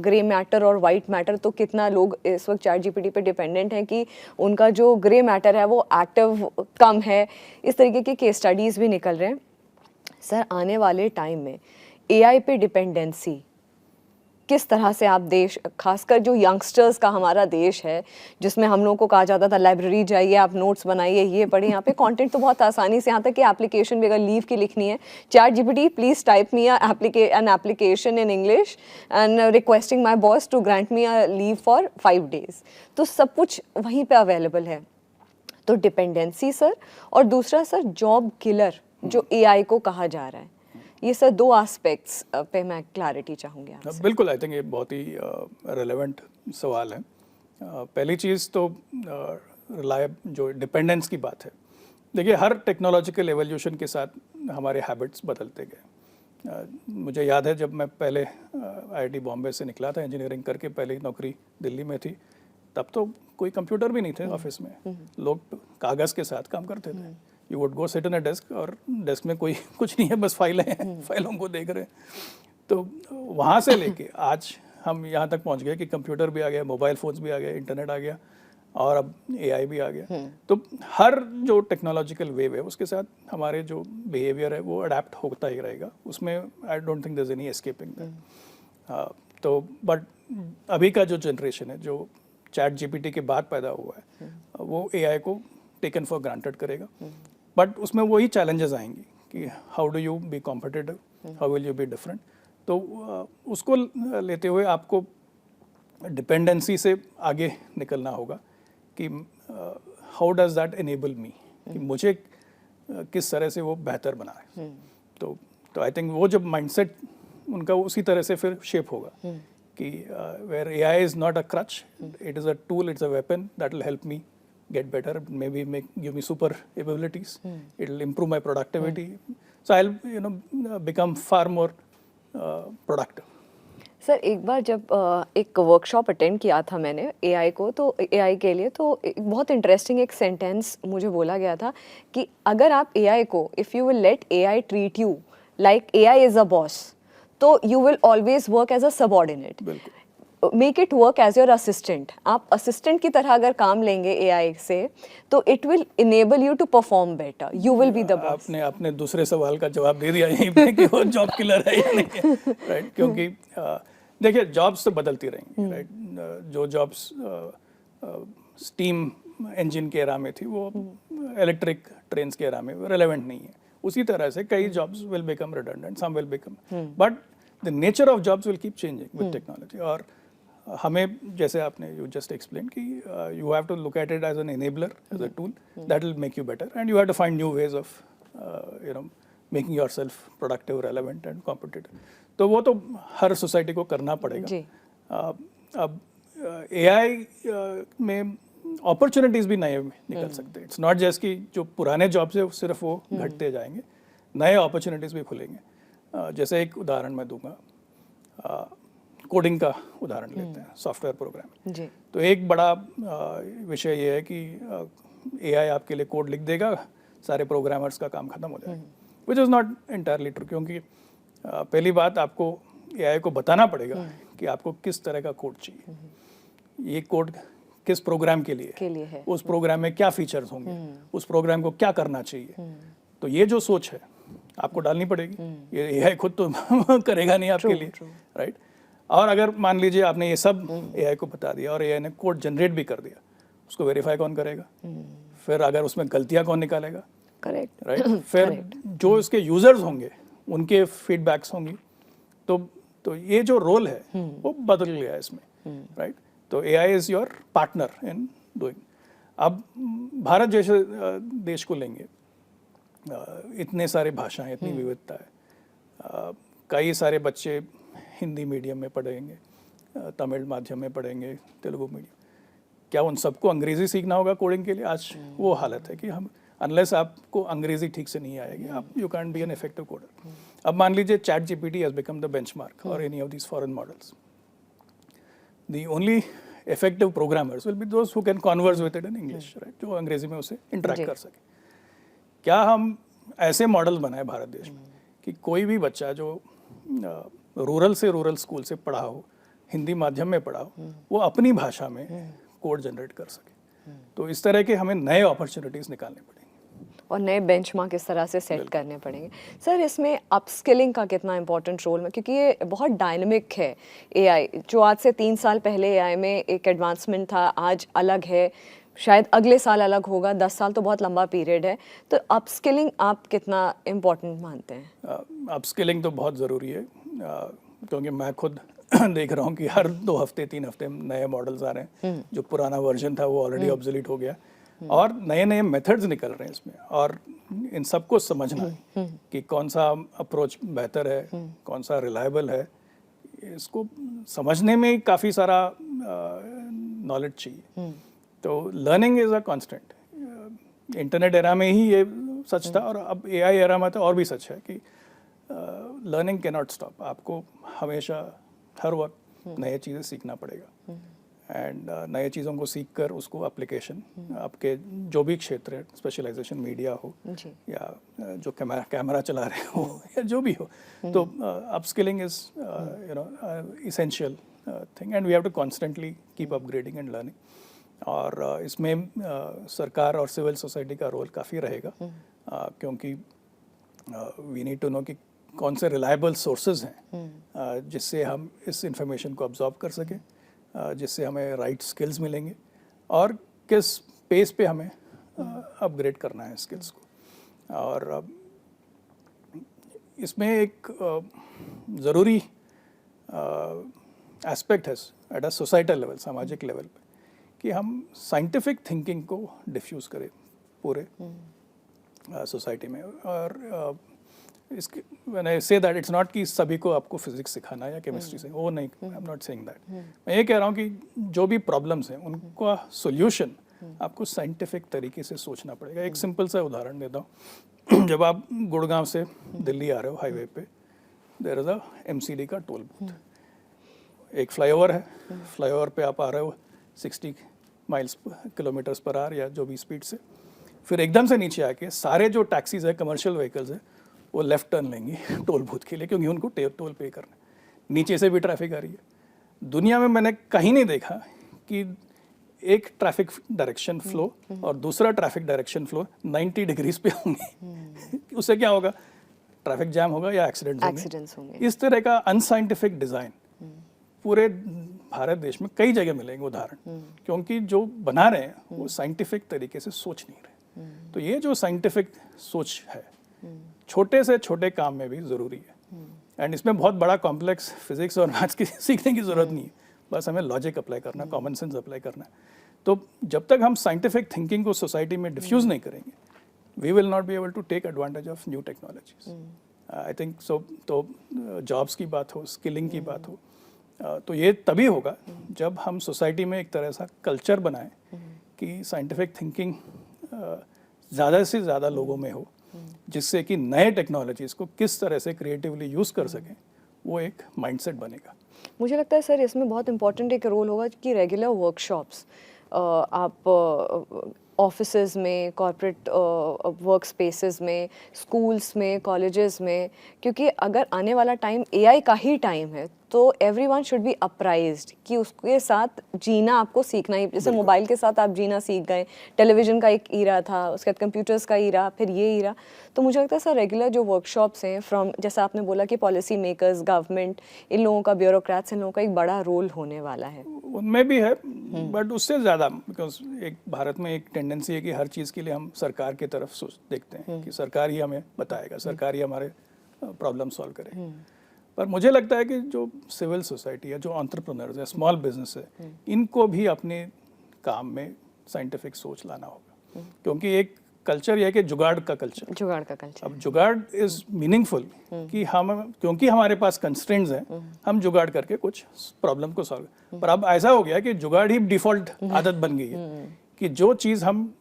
ग्रे मैटर और वाइट मैटर, तो कितना लोग इस वक्त ChatGPT पे डिपेंडेंट हैं कि उनका जो ग्रे मैटर है वो एक्टिव कम है। इस तरीके की केस स्टडीज़ भी निकल रहे हैं। सर, आने वाले टाइम में AI पे डिपेंडेंसी किस तरह से आप देश, खासकर जो यंगस्टर्स का हमारा देश है, जिसमें हम लोगों को कहा जाता था लाइब्रेरी जाइए, आप नोट्स बनाइए, ये पढ़िए, यहाँ पे कंटेंट तो बहुत आसानी से, यहाँ तक कि एप्लीकेशन भी अगर लीव की लिखनी है, ChatGPT please type me an application in English and requesting my boss to grant me a leave for 5 days, तो सब कुछ वहीं पे अवेलेबल है। तो डिपेंडेंसी सर, और दूसरा सर जॉब किलर जो AI को कहा जा रहा है, ये सर 2 एस्पेक्ट्स पे मैं क्लैरिटी चाहूँगी आपसे। बिल्कुल, आई थिंक ये बहुत ही रेलेवेंट सवाल है। पहली चीज़ तो जो डिपेंडेंस की बात है, देखिए हर टेक्नोलॉजिकल एवोल्यूशन के साथ हमारे हैबिट्स बदलते गए। मुझे याद है जब मैं पहले IIT बॉम्बे से निकला था इंजीनियरिंग करके, पहली नौकरी दिल्ली में थी, तब तो कोई कंप्यूटर भी नहीं थे ऑफिस में, लोग कागज़ के साथ काम करते थे। You would go sit in a desk और डेस्क में कोई कुछ नहीं है, बस फाइलें हैं, फाइलों को देख रहे हैं। तो वहाँ से लेके आज हम यहाँ तक पहुँच गए कि कंप्यूटर भी आ गया, मोबाइल फ़ोन्स भी आ गए, इंटरनेट आ गया और अब AI भी आ गया। तो हर जो टेक्नोलॉजिकल वेव है उसके साथ हमारे जो बिहेवियर है वो अडेप्ट होता ही रहेगा, उसमें I don't think there is any escaping that. तो बट अभी का जो जनरेशन है जो ChatGPT के बाद पैदा हुआ है, वो AI को टेकन फॉर ग्रांटेड करेगा, बट उसमें वही चैलेंजेस आएंगी कि how do you be competitive, how will you be different. तो उसको लेते हुए आपको डिपेंडेंसी से आगे निकलना होगा कि हाउ डज दैट एनेबल मी, कि मुझे किस तरह से वो बेहतर बनाए। तो आई थिंक वो जब माइंडसेट उनका उसी तरह से फिर शेप होगा कि where AI is not a crutch, it is a tool, it's a weapon that will help me get better, maybe give me super abilities, it will improve my productivity, so I'll become far more productive. Sir एक बार जब एक workshop attend किया था मैंने AI को, तो AI के लिए, तो एक बहुत इंटरेस्टिंग एक सेंटेंस मुझे बोला गया था कि अगर आप एआई को, if you will let AI treat you like AI is a boss, तो you will always work as a subordinate, make it work as your assistant. आप असिस्टेंट की तरह अगर काम लेंगे एआई से, तो it will enable you to perform better, you will be the boss. आपने अपने दूसरे सवाल का जवाब दे दिया यहीं पे कि वो जॉब किलर है या नहीं है, राइट? क्योंकि देखिए जॉब्स तो बदलती रहेंगी, राइट? जो जॉब्स स्टीम इंजन के एरा में थी वो इलेक्ट्रिक ट्रेन्स के एरा में रेलेवेंट नहीं है। उसी तरह से कई jobs will become redundant, some will become, but the nature of jobs will keep changing with technology. और हमें, जैसे आपने यू जस्ट एक्सप्लेन कि you have to look at it as an enabler, as a tool that will make you better, and you have to find new ways of you know making yourself productive, relevant and competitive. तो वो तो हर society को करना पड़ेगा। अब AI में opportunities भी नए निकल सकते हैं। इट्स नॉट जस्ट कि जो पुराने जॉब्स है सिर्फ वो घटते जाएंगे, नए अपॉर्चुनिटीज़ भी खुलेंगे। जैसे एक उदाहरण मैं दूंगा, कोडिंग का उदाहरण लेते हैं, सॉफ्टवेयर प्रोग्रामिंग। तो एक बड़ा विषय ये है कि एआई आपके लिए कोड लिख देगा, सारे प्रोग्रामर्स का काम खत्म हो जाएगा, which is not entirely true. क्योंकि पहली बात, आपको एआई को बताना पड़ेगा कि आपको किस तरह का कोड चाहिए, ये कोड किस प्रोग्राम के लिए है, उस प्रोग्राम में क्या फीचर्स होंगे, उस प्रोग्राम को क्या करना चाहिए। तो ये जो सोच है आपको डालनी पड़ेगी, ये एआई खुद तो करेगा नहीं आपके लिए, राइट? और अगर मान लीजिए आपने ये सब एआई को बता दिया और एआई ने कोड जनरेट भी कर दिया, उसको वेरीफाई कौन करेगा? फिर अगर उसमें गलतियां कौन निकालेगा? Correct, right? फिर जो इसके यूजर्स होंगे उनके फीडबैक्स होंगी, तो ये जो रोल है वो बदल गया इसमें, राइट? तो AI is your partner in doing. अब भारत जैसे देश को लेंगे, इतने सारे भाषाएं, इतनी विविधता है, कई सारे बच्चे हिंदी मीडियम में पढ़ेंगे, तमिल माध्यम में पढ़ेंगे, तेलुगु मीडियम, क्या उन सबको अंग्रेजी सीखना होगा कोडिंग के लिए? आज वो हालत है कि हम, अनलेस आपको अंग्रेजी ठीक से नहीं आएगी, आप you can be an effective coder. अब मान लीजिए Chat GPT has become the benchmark और any of these foreign models, the only effective programmers will be those who can converse with it in English, right? जो अंग्रेजी में उसे interact कर सके। क्या हम ऐसे मॉडल्स बनाए भारत देश में कि कोई भी बच्चा जो रूरल स्कूल से पढ़ा हो, हिंदी माध्यम में पढ़ा हो, वो अपनी भाषा में कोड जनरेट कर सके? तो इस तरह के हमें नए अपॉर्चुनिटीज़ निकालने पड़ेंगे और नए बेंचमार्क इस तरह से सेट करने पड़ेंगे। सर इसमें अपस्किलिंग का कितना इंपॉर्टेंट रोल है, क्योंकि ये बहुत डायनेमिक है एआई, जो आज से 3 साल पहले एआई में एक एडवांसमेंट था, आज अलग है, शायद अगले साल अलग होगा, 10 साल तो बहुत लंबा पीरियड है। तो अपस्किलिंग आप कितना इम्पोर्टेंट मानते हैं? अपस्किलिंग तो बहुत ज़रूरी है, क्योंकि मैं खुद देख रहा हूँ कि हर 2 हफ्ते 3 हफ्ते नए मॉडल्स आ रहे हैं, जो पुराना वर्जन था वो ऑलरेडी ऑब्सोलीट हो गया, और नए मेथड्स निकल रहे हैं इसमें, और इन सबको समझना है कि कौन सा अप्रोच बेहतर है, कौन सा रिलायबल है, इसको समझने में काफ़ी सारा नॉलेज चाहिए। तो learning is a constant. Internet era में ही ये सच था, और अब एआई एरा में तो और भी सच है कि लर्निंग कैन नॉट स्टॉप। आपको हमेशा हर वक्त नए चीज़ें सीखना पड़ेगा, एंड नए चीज़ों को सीख कर उसको एप्लीकेशन आपके जो भी क्षेत्र है, स्पेशलाइजेशन मीडिया हो या जो कैमरा चला रहे हो या जो भी हो, तो upskilling is essential thing, and we have to constantly keep upgrading and learning. और इसमें सरकार और सिविल सोसाइटी का रोल काफ़ी रहेगा, क्योंकि वी नीड टू नो कि कौन से रिलायबल सोर्सेज हैं जिससे हम इस इंफॉर्मेशन को अब्जॉर्ब कर सकें, जिससे हमें राइट स्किल्स मिलेंगे, और किस पेस पे हमें अपग्रेड करना है स्किल्स को। और इसमें एक ज़रूरी एस्पेक्ट है एट अ सोसाइटल लेवल, सामाजिक लेवल पे, कि हम साइंटिफिक थिंकिंग को डिफ्यूज़ करें पूरे सोसाइटी में। और इसके when I say that, it's not कि सभी को आपको फिजिक्स सिखाना या केमिस्ट्री से, वो नहीं, I am not saying that. मैं ये कह रहा हूँ कि जो भी प्रॉब्लम्स हैं उनका सोल्यूशन आपको साइंटिफिक तरीके से सोचना पड़ेगा। एक सिंपल सा उदाहरण देता हूँ। जब आप गुड़गांव से दिल्ली आ रहे हो हाईवे पे, देयर इज़ अ एमसीडी का टोल बूथ। एक फ्लाईओवर है, फ्लाईओवर पे आप आ रहे हो 60 किलोमीटर्स पर आवर या जो भी स्पीड से, फिर एकदम से नीचे आके सारे जो टैक्सीज है, कमर्शियल व्हीकल्स है, वो लेफ्ट टर्न लेंगी टोल बूथ के लिए, क्योंकि उनको टोल पे करना है। नीचे से भी ट्रैफिक आ रही है। दुनिया में मैंने कहीं नहीं देखा कि एक ट्रैफिक डायरेक्शन फ्लो और दूसरा ट्रैफिक डायरेक्शन फ्लो 90 डिग्रीज पे होंगे। उससे क्या होगा? ट्रैफिक जैम होगा या एक्सीडेंट्स होंगे। इस तरह का अनसाइंटिफिक डिज़ाइन पूरे भारत देश में कई जगह मिलेंगे उदाहरण, क्योंकि जो बना रहे हैं वो साइंटिफिक तरीके से सोच नहीं रहे। तो ये जो साइंटिफिक सोच है, छोटे से छोटे काम में भी ज़रूरी है। एंड इसमें बहुत बड़ा कॉम्प्लेक्स फिजिक्स और मैथ्स की सीखने की ज़रूरत नहीं है, बस हमें लॉजिक अप्लाई करना, कॉमन सेंस अप्लाई करना है। तो जब तक हम साइंटिफिक थिंकिंग को सोसाइटी में डिफ्यूज़ नहीं करेंगे, we will not be able to take advantage of new technologies. I think so. तो जॉब्स की बात हो, स्किलिंग की बात हो, तो ये तभी होगा जब हम सोसाइटी में एक तरह सा कल्चर बनाएं कि साइंटिफिक थिंकिंग ज़्यादा से ज़्यादा लोगों में हो, जिससे कि नए टेक्नोलॉजीज़ को किस तरह से क्रिएटिवली यूज़ कर सकें, वो एक माइंडसेट बनेगा। मुझे लगता है सर इसमें बहुत इम्पोर्टेंट एक रोल होगा कि रेगुलर वर्कशॉप्स आप ऑफिसेज में, कॉर्पोरेट वर्क स्पेसेस में, स्कूल्स में, कॉलेजेस में, क्योंकि अगर आने वाला टाइम एआई का ही टाइम है तो एवरीवन शुड बी अप्राइज्ड कि उसके साथ जीना आपको सीखना ही। जैसे मोबाइल के साथ आप जीना सीख गए, टेलीविज़न का एक ईरा था, उसके बाद कंप्यूटर्स का ईरा, फिर ये ईरा। तो मुझे लगता है सर रेगुलर जो वर्कशॉप्स हैं फ्रॉम, जैसा आपने बोला कि पॉलिसी मेकर्स, गवर्नमेंट, इन लोगों का, ब्यूरोक्रेट्स, इन लोगों का एक बड़ा रोल होने वाला है। उनमें भी है, बट उससे ज़्यादा, बिकॉज एक भारत में एक टेंडेंसी है कि हर चीज़ के लिए हम सरकार की तरफ देखते हैं कि सरकार ही हमें बताएगा, सरकार ही हमारे प्रॉब्लम सॉल्व करेगा। पर मुझे लगता है कि जो सिविल सोसाइटी है, जो एंटरप्रेन्योर्स है, स्मॉल बिजनेस है, इनको भी अपने काम में साइंटिफिक सोच लाना होगा। क्योंकि एक कल्चर यह है कि जुगाड़ का कल्चर। अब जुगाड़ इज मीनिंगफुल कि हम, क्योंकि हमारे पास कंस्ट्रेंट्स हैं, हम जुगाड़ करके कुछ प्रॉब्लम को सॉल्व। पर अब ऐसा हो गया कि जुगाड़ ही डिफॉल्ट आदत बन गई है कि जो चीज़ हम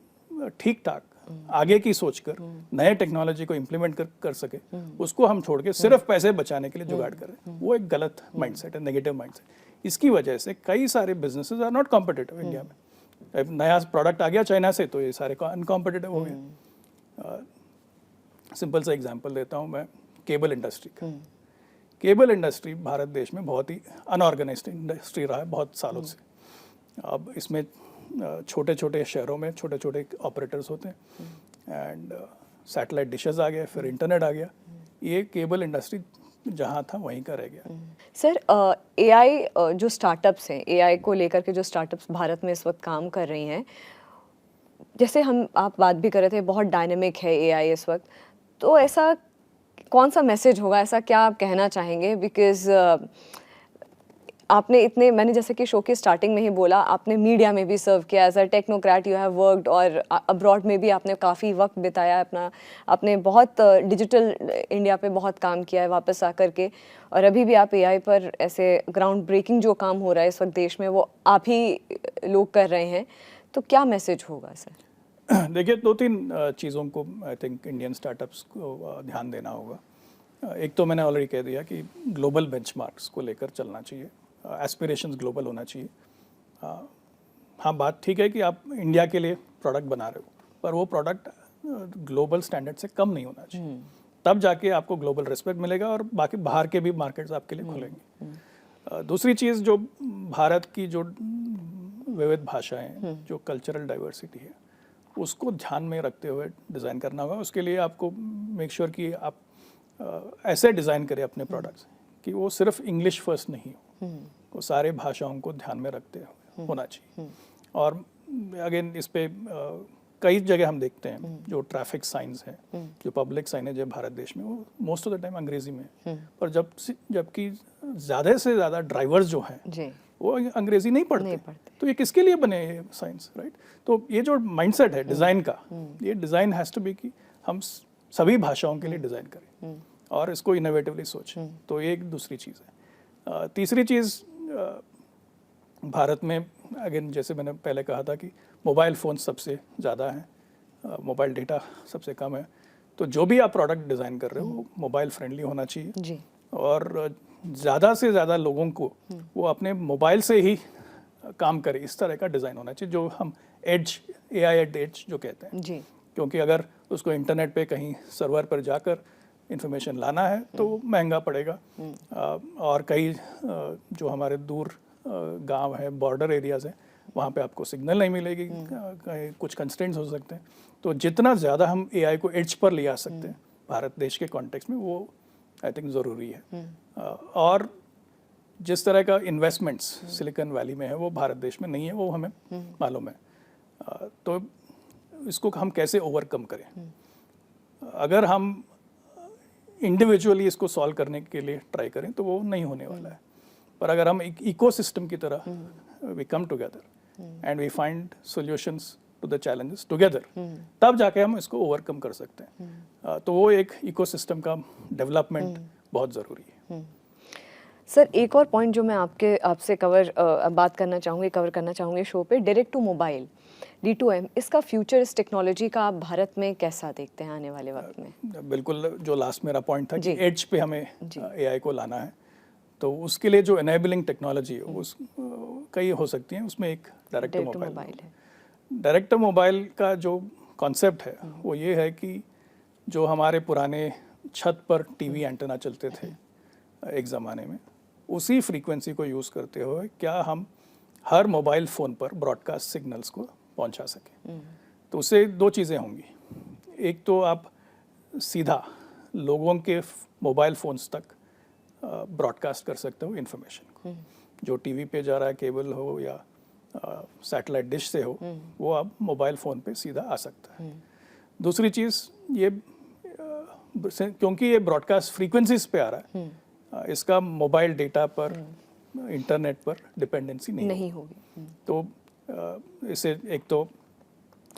ठीक ठाक आगे की सोचकर नए टेक्नोलॉजी को इम्प्लीमेंट कर सके, उसको हम छोड़ के सिर्फ पैसे बचाने के लिए जुगाड़ कर रहे हैं। वो एक गलत माइंडसेट है, नेगेटिव माइंडसेट। इसकी वजह से कई सारे businesses are not competitive India में। नया प्रोडक्ट आ गया चाइना से तो ये सारे अनकॉम्पिटिटिव हो गए। सिंपल सा एग्जांपल देता हूँ मैं, केबल इंडस्ट्री का। केबल इंडस्ट्री भारत देश में बहुत ही अनऑर्गेनाइज्ड इंडस्ट्री रहा है बहुत सालों से। अब इसमें छोटे छोटे शहरों में छोटे छोटे ऑपरेटर्स होते हैं एंड सैटेलाइट डिशेस आ गए, फिर इंटरनेट आ गया। ये केबल इंडस्ट्री जहाँ था वहीं का रह गया। सर एआई जो स्टार्टअप्स हैं, एआई को लेकर के जो स्टार्टअप्स भारत में इस वक्त काम कर रही हैं, जैसे आप बात भी कर रहे थे, बहुत डायनेमिक है एआई इस वक्त, तो ऐसा कौन सा मैसेज होगा, ऐसा क्या आप कहना चाहेंगे? बिकॉज आपने इतने, मैंने जैसे कि शो के स्टार्टिंग में ही बोला, आपने मीडिया में भी सर्व किया, as a technocrat you have worked, और अब्रॉड में भी आपने काफ़ी वक्त बिताया अपना, आपने बहुत डिजिटल इंडिया पे बहुत काम किया है वापस आकर के, और अभी भी आप एआई पर ऐसे ग्राउंड ब्रेकिंग जो काम हो रहा है इस वक्त देश में, वो आप ही लोग कर रहे हैं। तो क्या मैसेज होगा सर? देखिए, 2-3 चीज़ों को आई थिंक इंडियन स्टार्टअप्स को ध्यान देना होगा। एक तो मैंने ऑलरेडी कह दिया कि ग्लोबल बेंचमार्क्स को लेकर चलना चाहिए, एस्पिरेशंस ग्लोबल होना चाहिए। हाँ, बात ठीक है कि आप इंडिया के लिए प्रोडक्ट बना रहे हो, पर वो प्रोडक्ट ग्लोबल स्टैंडर्ड से कम नहीं होना चाहिए। तब जाके आपको ग्लोबल रिस्पेक्ट मिलेगा और बाकी बाहर के भी मार्केट्स आपके लिए खुलेंगे। दूसरी चीज़, जो भारत की जो विविध भाषाएं, जो कल्चरल डाइवर्सिटी है, उसको ध्यान में रखते हुए डिज़ाइन करना होगा। उसके लिए आपको मेक श्योर कि आप ऐसे डिज़ाइन करें अपने प्रोडक्ट्स कि वो सिर्फ इंग्लिश फर्स्ट नहीं हो, वो सारे भाषाओं को ध्यान में रखते हुए होना चाहिए। और अगेन इस पे कई जगह हम देखते हैं जो ट्रैफिक साइंस है, जो पब्लिक साइनेज है भारत देश में, वो मोस्ट ऑफ द टाइम अंग्रेजी में है। पर जबकि ज़्यादा से ज़्यादा ड्राइवर्स जो हैं वो अंग्रेजी नहीं पढ़ते। तो ये किसके लिए बने ये साइंस, राइट? तो ये जो माइंडसेट है डिज़ाइन का, ये डिज़ाइन हैज़ टू बी कि हम सभी भाषाओं के लिए डिज़ाइन करें और इसको इनोवेटिवली सोचें। तो ये एक दूसरी चीज़ है। तीसरी चीज़, भारत में अगेन जैसे मैंने पहले कहा था कि मोबाइल फ़ोन सबसे ज़्यादा हैं, मोबाइल डेटा सबसे कम है। तो जो भी आप प्रोडक्ट डिज़ाइन कर रहे हो वो मोबाइल फ्रेंडली होना चाहिए जी। और ज़्यादा से ज़्यादा लोगों को वो अपने मोबाइल से ही काम करे, इस तरह का डिज़ाइन होना चाहिए, जो हम edge, AI at the edge जो कहते हैं जी। क्योंकि अगर उसको इंटरनेट पे कहीं सर्वर पर जाकर इंफॉर्मेशन लाना है तो महंगा पड़ेगा। और कई जो हमारे दूर गांव है, बॉर्डर एरियाज हैं, वहाँ पे आपको सिग्नल नहीं मिलेगी, कहीं कुछ कंस्ट्रेंट्स हो सकते हैं। तो जितना ज़्यादा हम AI को एज पर ले आ सकते हैं भारत देश के कॉन्टेक्स्ट में, वो आई थिंक ज़रूरी है। और जिस तरह का इन्वेस्टमेंट्स सिलिकॉन वैली में है वो भारत देश में नहीं है, वो हमें मालूम है। तो इसको हम कैसे ओवरकम करें? अगर हम इंडिविजुअली इसको सॉल्व करने के लिए ट्राई करें तो वो नहीं होने वाला है, पर अगर हम एक इकोसिस्टम की तरह we come together and we find solutions to the challenges together, तब जाके हम इसको ओवरकम कर सकते हैं। तो वो एक इकोसिस्टम का डेवलपमेंट बहुत ज़रूरी है। सर, एक और पॉइंट जो मैं आपसे बात करना चाहूँगी, कवर करना चाहूँगी शो पे, डायरेक्ट टू मोबाइल, D2M, इसका फ्यूचर इस टेक्नोलॉजी का आप भारत में कैसा देखते हैं आने वाले वक्त में? बिल्कुल, जो लास्ट मेरा पॉइंट था कि जी। एज पे हमें AI को लाना है, तो उसके लिए जो एनेबलिंग टेक्नोलॉजी है उस कई हो सकती हैं, उसमें एक डायरेक्ट टू मोबाइल है। डायरेक्ट टू मोबाइल का जो कॉन्सेप्ट है वो ये है कि जो हमारे पुराने छत पर टीवी एंटेना चलते थे एक ज़माने में, उसी फ्रीक्वेंसी को यूज़ करते हुए क्या हम हर मोबाइल फ़ोन पर ब्रॉडकास्ट सिग्नल्स को पहुंचा सकें। तो उससे दो चीज़ें होंगी। एक तो आप सीधा लोगों के मोबाइल फ़ोन्स तक ब्रॉडकास्ट कर सकते हो इन्फॉर्मेशन को, जो टीवी पे जा रहा है, केबल हो या सैटेलाइट डिश से हो, वो अब मोबाइल फ़ोन पे सीधा आ सकता है। दूसरी चीज़ ये क्योंकि ये ब्रॉडकास्ट फ्रीक्वेंसीज पे आ रहा है, इसका मोबाइल डेटा पर, इंटरनेट पर डिपेंडेंसी नहीं होगी। तो इससे एक तो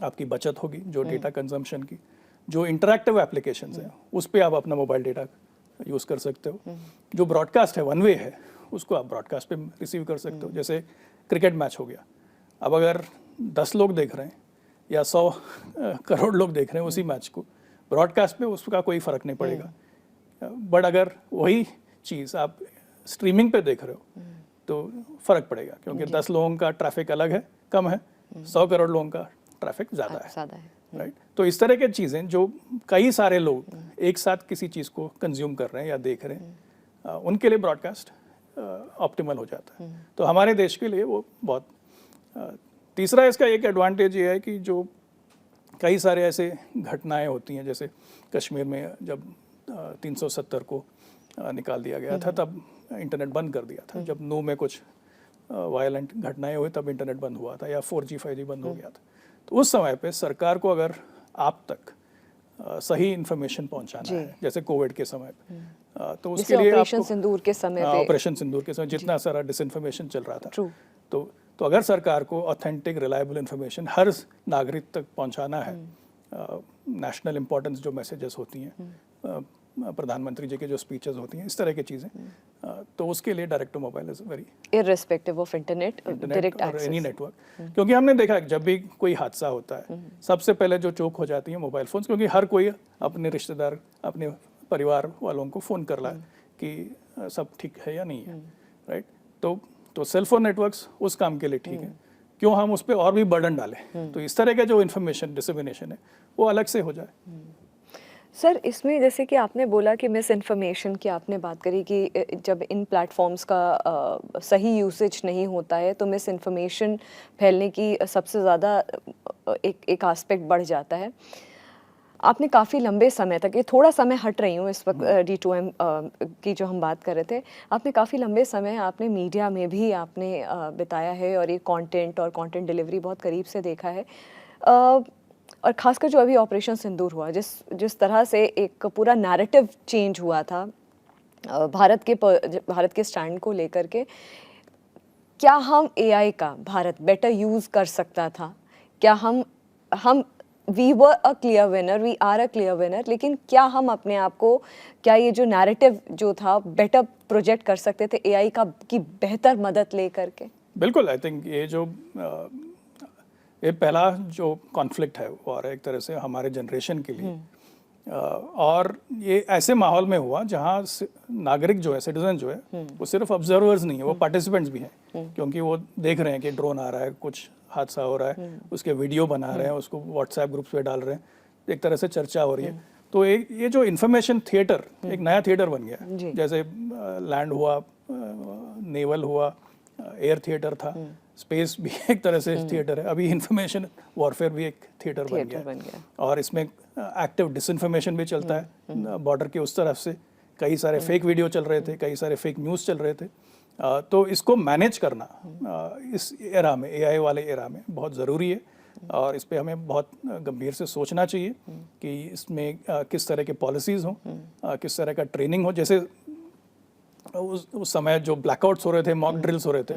आपकी बचत होगी जो डेटा कंजम्पशन की, जो इंटरैक्टिव एप्लीकेशंस हैं उस पे आप अपना मोबाइल डेटा यूज़ कर सकते हो। जो ब्रॉडकास्ट है, वन वे है, उसको आप ब्रॉडकास्ट पे रिसीव कर सकते हो। जैसे क्रिकेट मैच हो गया, अब अगर 10 लोग देख रहे हैं या 100 करोड़ लोग देख रहे हैं उसी मैच को, ब्रॉडकास्ट पे उसका कोई फ़र्क नहीं पड़ेगा। बट अगर वही चीज़ आप स्ट्रीमिंग पे देख रहे हो तो फ़र्क पड़ेगा, क्योंकि 10 लोगों का ट्रैफिक अलग है, कम है, 100 करोड़ लोगों का ट्रैफिक ज़्यादा है, राइट। तो इस तरह की चीज़ें जो कई सारे लोग एक साथ किसी चीज़ को कंज्यूम कर रहे हैं या देख रहे हैं, उनके लिए ब्रॉडकास्ट ऑप्टिमल हो जाता है। तो हमारे देश के लिए वो बहुत तीसरा इसका एक एडवांटेज ये है कि जो कई सारे ऐसे घटनाएं होती हैं, जैसे कश्मीर में जब 370 को निकाल दिया गया था, तब इंटरनेट बंद कर दिया था। जब नू में कुछ वायलेंट घटनाएं हुई तब इंटरनेट बंद हुआ था, या 4G 5G बंद हो गया था। तो उस समय पे सरकार को अगर आप तक सही इंफॉर्मेशन पहुंचाना है, जैसे कोविड के समय पे, तो उसके लिए ऑपरेशन सिंदूर के समय जितना सारा डिसइंफॉर्मेशन चल रहा था, तो अगर सरकार को ऑथेंटिक रिलायबल इंफॉर्मेशन हर नागरिक तक पहुंचाना है, नेशनल इंपॉर्टेंस जो मैसेजेस होती हैं, प्रधानमंत्री जी के जो स्पीचेस होती हैं, इस तरह की चीज़ें, तो उसके लिए direct to mobile is very irrespective of internet direct और एनी नेटवर्क। क्योंकि हमने देखा जब भी कोई हादसा होता है, सबसे पहले जो चोक हो जाती है मोबाइल फ़ोन्स, क्योंकि हर कोई अपने रिश्तेदार, अपने परिवार वालों को फ़ोन कर रहा है कि सब ठीक है या नहीं है, राइट। तो सेल फोन नेटवर्क्स उस काम के लिए ठीक है, क्यों हम उस पर और भी बर्डन डालें। तो इस तरह का जो इन्फॉर्मेशन डिसमिनेशन है वो अलग से हो जाए। सर, इसमें जैसे कि आपने बोला कि मिस इन्फॉर्मेशन की आपने बात करी कि जब इन प्लेटफॉर्म्स का सही यूसेज नहीं होता है तो मिस इन्फॉर्मेशन फैलने की सबसे ज़्यादा एक एस्पेक्ट बढ़ जाता है। आपने काफ़ी लंबे समय तक, ये थोड़ा समय हट रही हूँ इस वक्त D2M की जो हम बात कर रहे थे, आपने काफ़ी लंबे समय आपने मीडिया में भी आपने बिताया है और ये कंटेंट और कंटेंट डिलीवरी बहुत करीब से देखा है। और ख़ासकर जो अभी ऑपरेशन सिंदूर हुआ, जिस तरह से एक पूरा नैरेटिव चेंज हुआ था भारत के स्टैंड को लेकर के, क्या हम AI का भारत बेटर यूज़ कर सकता था? क्या हम we were a clear winner, we are a clear winner, लेकिन क्या हम अपने आप को, क्या ये जो नैरेटिव जो था बेटर प्रोजेक्ट कर सकते थे AI की बेहतर मदद ले करके? बिल्कुल, आई थिंक ये पहला जो कॉन्फ्लिक्ट है और एक तरह से हमारे जनरेशन के लिए और ये ऐसे माहौल में हुआ जहाँ नागरिक जो है, सिटीजन जो है, वो सिर्फ ऑब्जर्वर्स नहीं है, वो पार्टिसिपेंट्स भी हैं, क्योंकि वो देख रहे हैं कि ड्रोन आ रहा है, कुछ हादसा हो रहा है, उसके वीडियो बना रहे हैं, उसको व्हाट्सएप ग्रुप्स पे डाल रहे हैं, एक तरह से चर्चा हो रही है। तो ये जो इन्फॉर्मेशन थिएटर एक नया थिएटर बन गया, जैसे लैंड हुआ, नेवल हुआ, एयर थिएटर था, स्पेस भी एक तरह से थिएटर है, अभी इंफॉर्मेशन वॉरफेयर भी एक थिएटर बन गया। और इसमें एक्टिव डिसइंफॉर्मेशन भी चलता है बॉर्डर के उस तरफ से, कई सारे फेक वीडियो चल रहे थे, कई सारे फेक न्यूज़ चल रहे थे। तो इसको मैनेज करना इस एरा में, एआई वाले एरा में बहुत ज़रूरी है, और इस पे हमें बहुत गंभीर से सोचना चाहिए कि इसमें किस तरह के पॉलिसीज़ हों, किस तरह का ट्रेनिंग हो। जैसे उस समय जो ब्लैकआउट्स हो रहे थे, मॉक ड्रिल्स हो रहे थे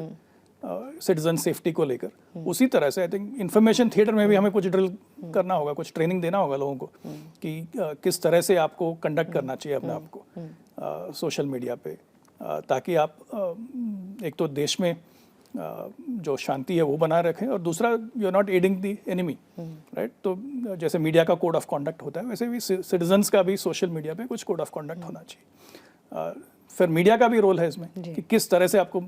सिटीजन सेफ्टी को लेकर, उसी तरह से आई थिंक इन्फॉर्मेशन थिएटर में भी हमें कुछ ड्रिल करना होगा, कुछ ट्रेनिंग देना होगा लोगों को कि किस तरह से आपको कंडक्ट करना चाहिए अपने आप को सोशल मीडिया पे, ताकि आप एक तो देश में जो शांति है वो बनाए रखें, और दूसरा you are not adding the enemy, right. तो जैसे मीडिया का कोड ऑफ कॉन्डक्ट होता है, वैसे भी सिटीजन्स का भी सोशल मीडिया पे कुछ कोड ऑफ कॉन्डक्ट होना चाहिए। फिर मीडिया का भी रोल है इसमें कि किस तरह से आपको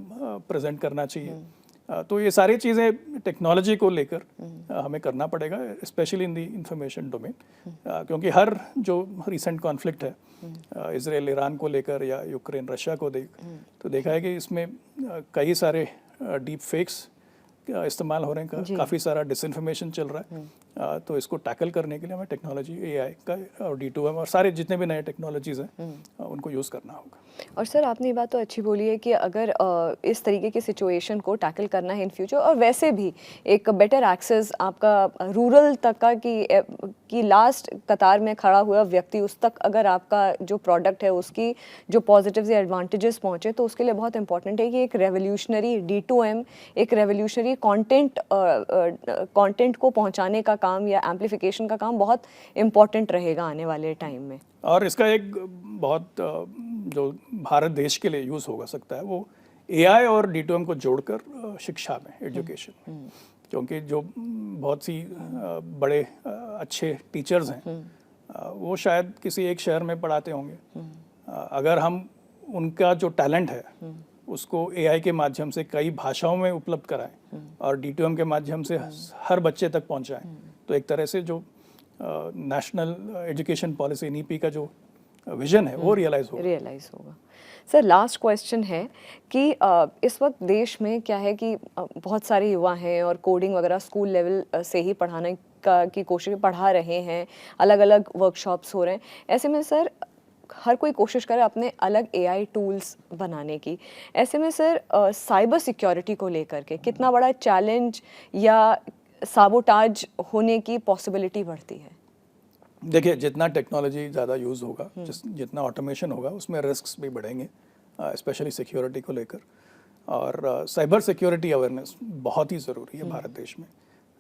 प्रेजेंट करना चाहिए। तो ये सारी चीज़ें टेक्नोलॉजी को लेकर हमें करना पड़ेगा, specially in the information domain, क्योंकि हर जो रिसेंट कॉन्फ्लिक्ट है इजराइल ईरान को लेकर या यूक्रेन रशिया को तो देखा है कि इसमें कई सारे डीप फेक्स इस्तेमाल हो रहे हैं, काफ़ी सारा डिसइंफॉर्मेशन चल रहा है। तो इसको टैकल करने के लिए हमें टेक्नोलॉजी, एआई का और D2M और सारे जितने भी नए टेक्नोलॉजीज़ हैं उनको यूज़ करना होगा। और सर आपने ये बात तो अच्छी बोली है कि अगर इस तरीके की सिचुएशन को टैकल करना है इन फ्यूचर, और वैसे भी एक बेटर एक्सेस आपका रूरल तक का कि लास्ट कतार में खड़ा हुआ व्यक्ति उस तक अगर आपका जो प्रोडक्ट है उसकी जो पॉजिटिव्स या एडवांटेजेस पहुँचे, तो उसके लिए बहुत इंपॉर्टेंट है कि एक रेवोल्यूशनरी D2M, एक रेवोल्यूशनरी कंटेंट को पहुँचाने का काम या एम्प्लीफिकेशन का काम बहुत इम्पॉर्टेंट रहेगा आने वाले टाइम में। और इसका एक बहुत जो भारत देश के लिए यूज़ हो सकता है वो एआई और D2M को जोड़कर शिक्षा में, एजुकेशन में, क्योंकि जो बहुत सी बड़े अच्छे टीचर्स हैं वो शायद किसी एक शहर में पढ़ाते होंगे। अगर हम उनका जो टैलेंट है उसको एआई के माध्यम से कई भाषाओं में उपलब्ध कराएं और D2M के माध्यम से हर बच्चे तक पहुंचाएं, तो एक तरह से जो नेशनल एजुकेशन पॉलिसी NEP का जो विजन है वो रियलाइज होगा। सर लास्ट क्वेश्चन है कि इस वक्त देश में क्या है कि बहुत सारे युवा हैं और कोडिंग वगैरह स्कूल लेवल से ही पढ़ाने की कोशिश पढ़ा रहे हैं, अलग अलग वर्कशॉप्स हो रहे हैं। ऐसे में सर हर कोई कोशिश करे अपने अलग AI टूल्स बनाने की। ऐसे में सर साइबर सिक्योरिटी को लेकर के कितना बड़ा चैलेंज या साबोटाज होने की पॉसिबिलिटी बढ़ती है? देखिए, जितना टेक्नोलॉजी ज़्यादा यूज़ होगा, जितना ऑटोमेशन होगा, उसमें रिस्क्स भी बढ़ेंगे, स्पेशली सिक्योरिटी को लेकर। और साइबर सिक्योरिटी अवेयरनेस बहुत ही ज़रूरी है भारत देश में,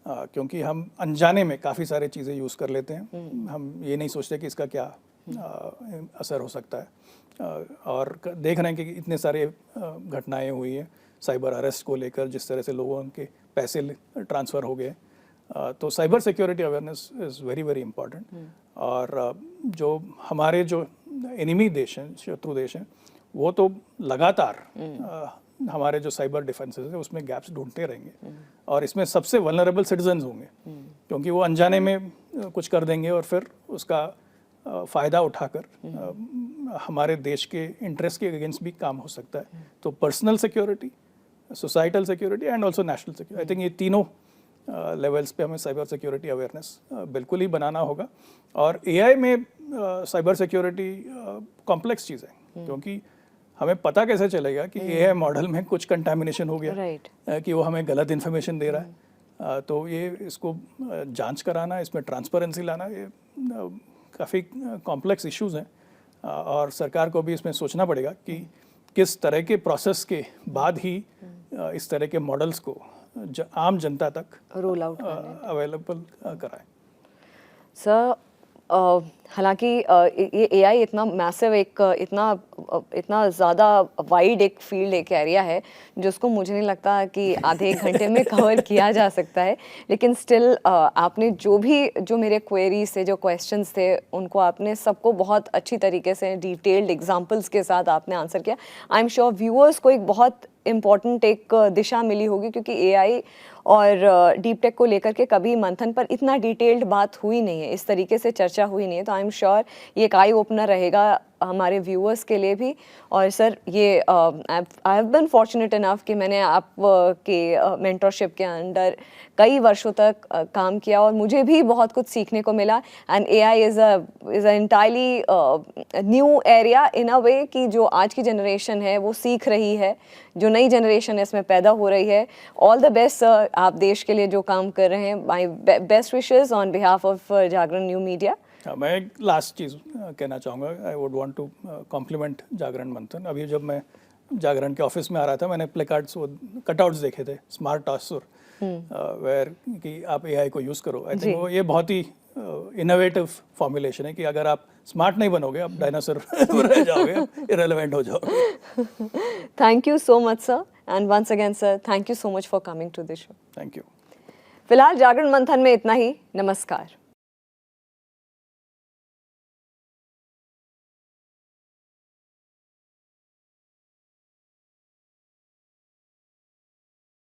क्योंकि हम अनजाने में काफ़ी सारे चीज़ें यूज़ कर लेते हैं। हम ये नहीं सोचते कि इसका क्या असर हो सकता है। और देख रहे हैं कि इतने सारे घटनाएं हुई हैं साइबर अरेस्ट को लेकर, जिस तरह से लोगों के पैसे ट्रांसफ़र हो गए। तो cyber security awareness is very very important. और जो हमारे जो एनिमी देश हैं, शत्रु देश हैं, वो तो लगातार हमारे जो साइबर डिफेंसेस है उसमें गैप्स ढूंढते रहेंगे। और इसमें सबसे वल्नरेबल सिटीजन्स होंगे, क्योंकि वो अनजाने में कुछ कर देंगे और फिर उसका फ़ायदा उठाकर हमारे देश के इंटरेस्ट के अगेंस्ट भी काम हो सकता है। तो personal security, societal security and also national security, I think ये तीनों लेवल्स पे हमें साइबर सिक्योरिटी अवेयरनेस बिल्कुल ही बनाना होगा। और एआई में साइबर सिक्योरिटी कॉम्प्लेक्स चीज़ है, क्योंकि हमें पता कैसे चलेगा कि एआई मॉडल में कुछ कंटामिनेशन हो गया, कि वो हमें गलत इन्फॉर्मेशन दे रहा है। तो ये इसको जांच कराना, इसमें ट्रांसपेरेंसी लाना, ये काफ़ी कॉम्प्लेक्स इश्यूज़ हैं। और सरकार को भी इसमें सोचना पड़ेगा कि किस तरह के प्रोसेस के बाद ही इस तरह के मॉडल्स को आम जनता तक रोल आउट अवेलेबल कराएं। सर हालांकि ये एआई इतना मैसिव इतना ज़्यादा वाइड एक फील्ड एक एरिया है जिसको मुझे नहीं लगता कि आधे एक घंटे में कवर किया जा सकता है, लेकिन स्टिल आपने जो मेरे क्वेरीज थे, जो क्वेश्चंस थे, उनको आपने सबको बहुत अच्छी तरीके से डिटेल्ड एग्जांपल्स के साथ आपने आंसर किया। आई एम श्योर व्यूअर्स को एक बहुत इम्पॉर्टेंट एक दिशा मिली होगी, क्योंकि एआई और डीप टेक को लेकर के कभी मंथन पर इतना डिटेल्ड बात हुई नहीं है, इस तरीके से चर्चा हुई नहीं है। तो आई एम श्योर ये एक आई ओपनर रहेगा हमारे व्यूअर्स के लिए भी। और सर ये I have been fortunate enough कि मैंने आप के मेंटरशिप के अंडर कई वर्षों तक काम किया और मुझे भी बहुत कुछ सीखने को मिला। And AI is a entirely new area in a way कि जो आज की जनरेशन है वो सीख रही है, जो नई जनरेशन है इसमें पैदा हो रही है। ऑल द बेस्ट सर, आप देश के लिए जो काम कर रहे हैं। My best wishes on behalf of Jagran new media. मैं एक लास्ट चीज़ कहना चाहूँगा। I would want to compliment Jagran Manthan. अभी जब मैं जागरण के ऑफिस में आ रहा था, मैंने प्ले कार्ड्स, वो कटआउट्स देखे थे, स्मार्ट आसुर, वेयर कि आप एआई को यूज़ करो। आई थिंक वो ये बहुत ही इनोवेटिव फॉर्मुलेशन है कि अगर आप स्मार्ट नहीं बनोगे, आप डायनासोर रह जाओगे, इररिलेवेंट हो जाओगे। Thank you so much sir, and once again sir, thank you so much for coming to this show. Thank you. फिलहाल जागरण मंथन में इतना ही। नमस्कार।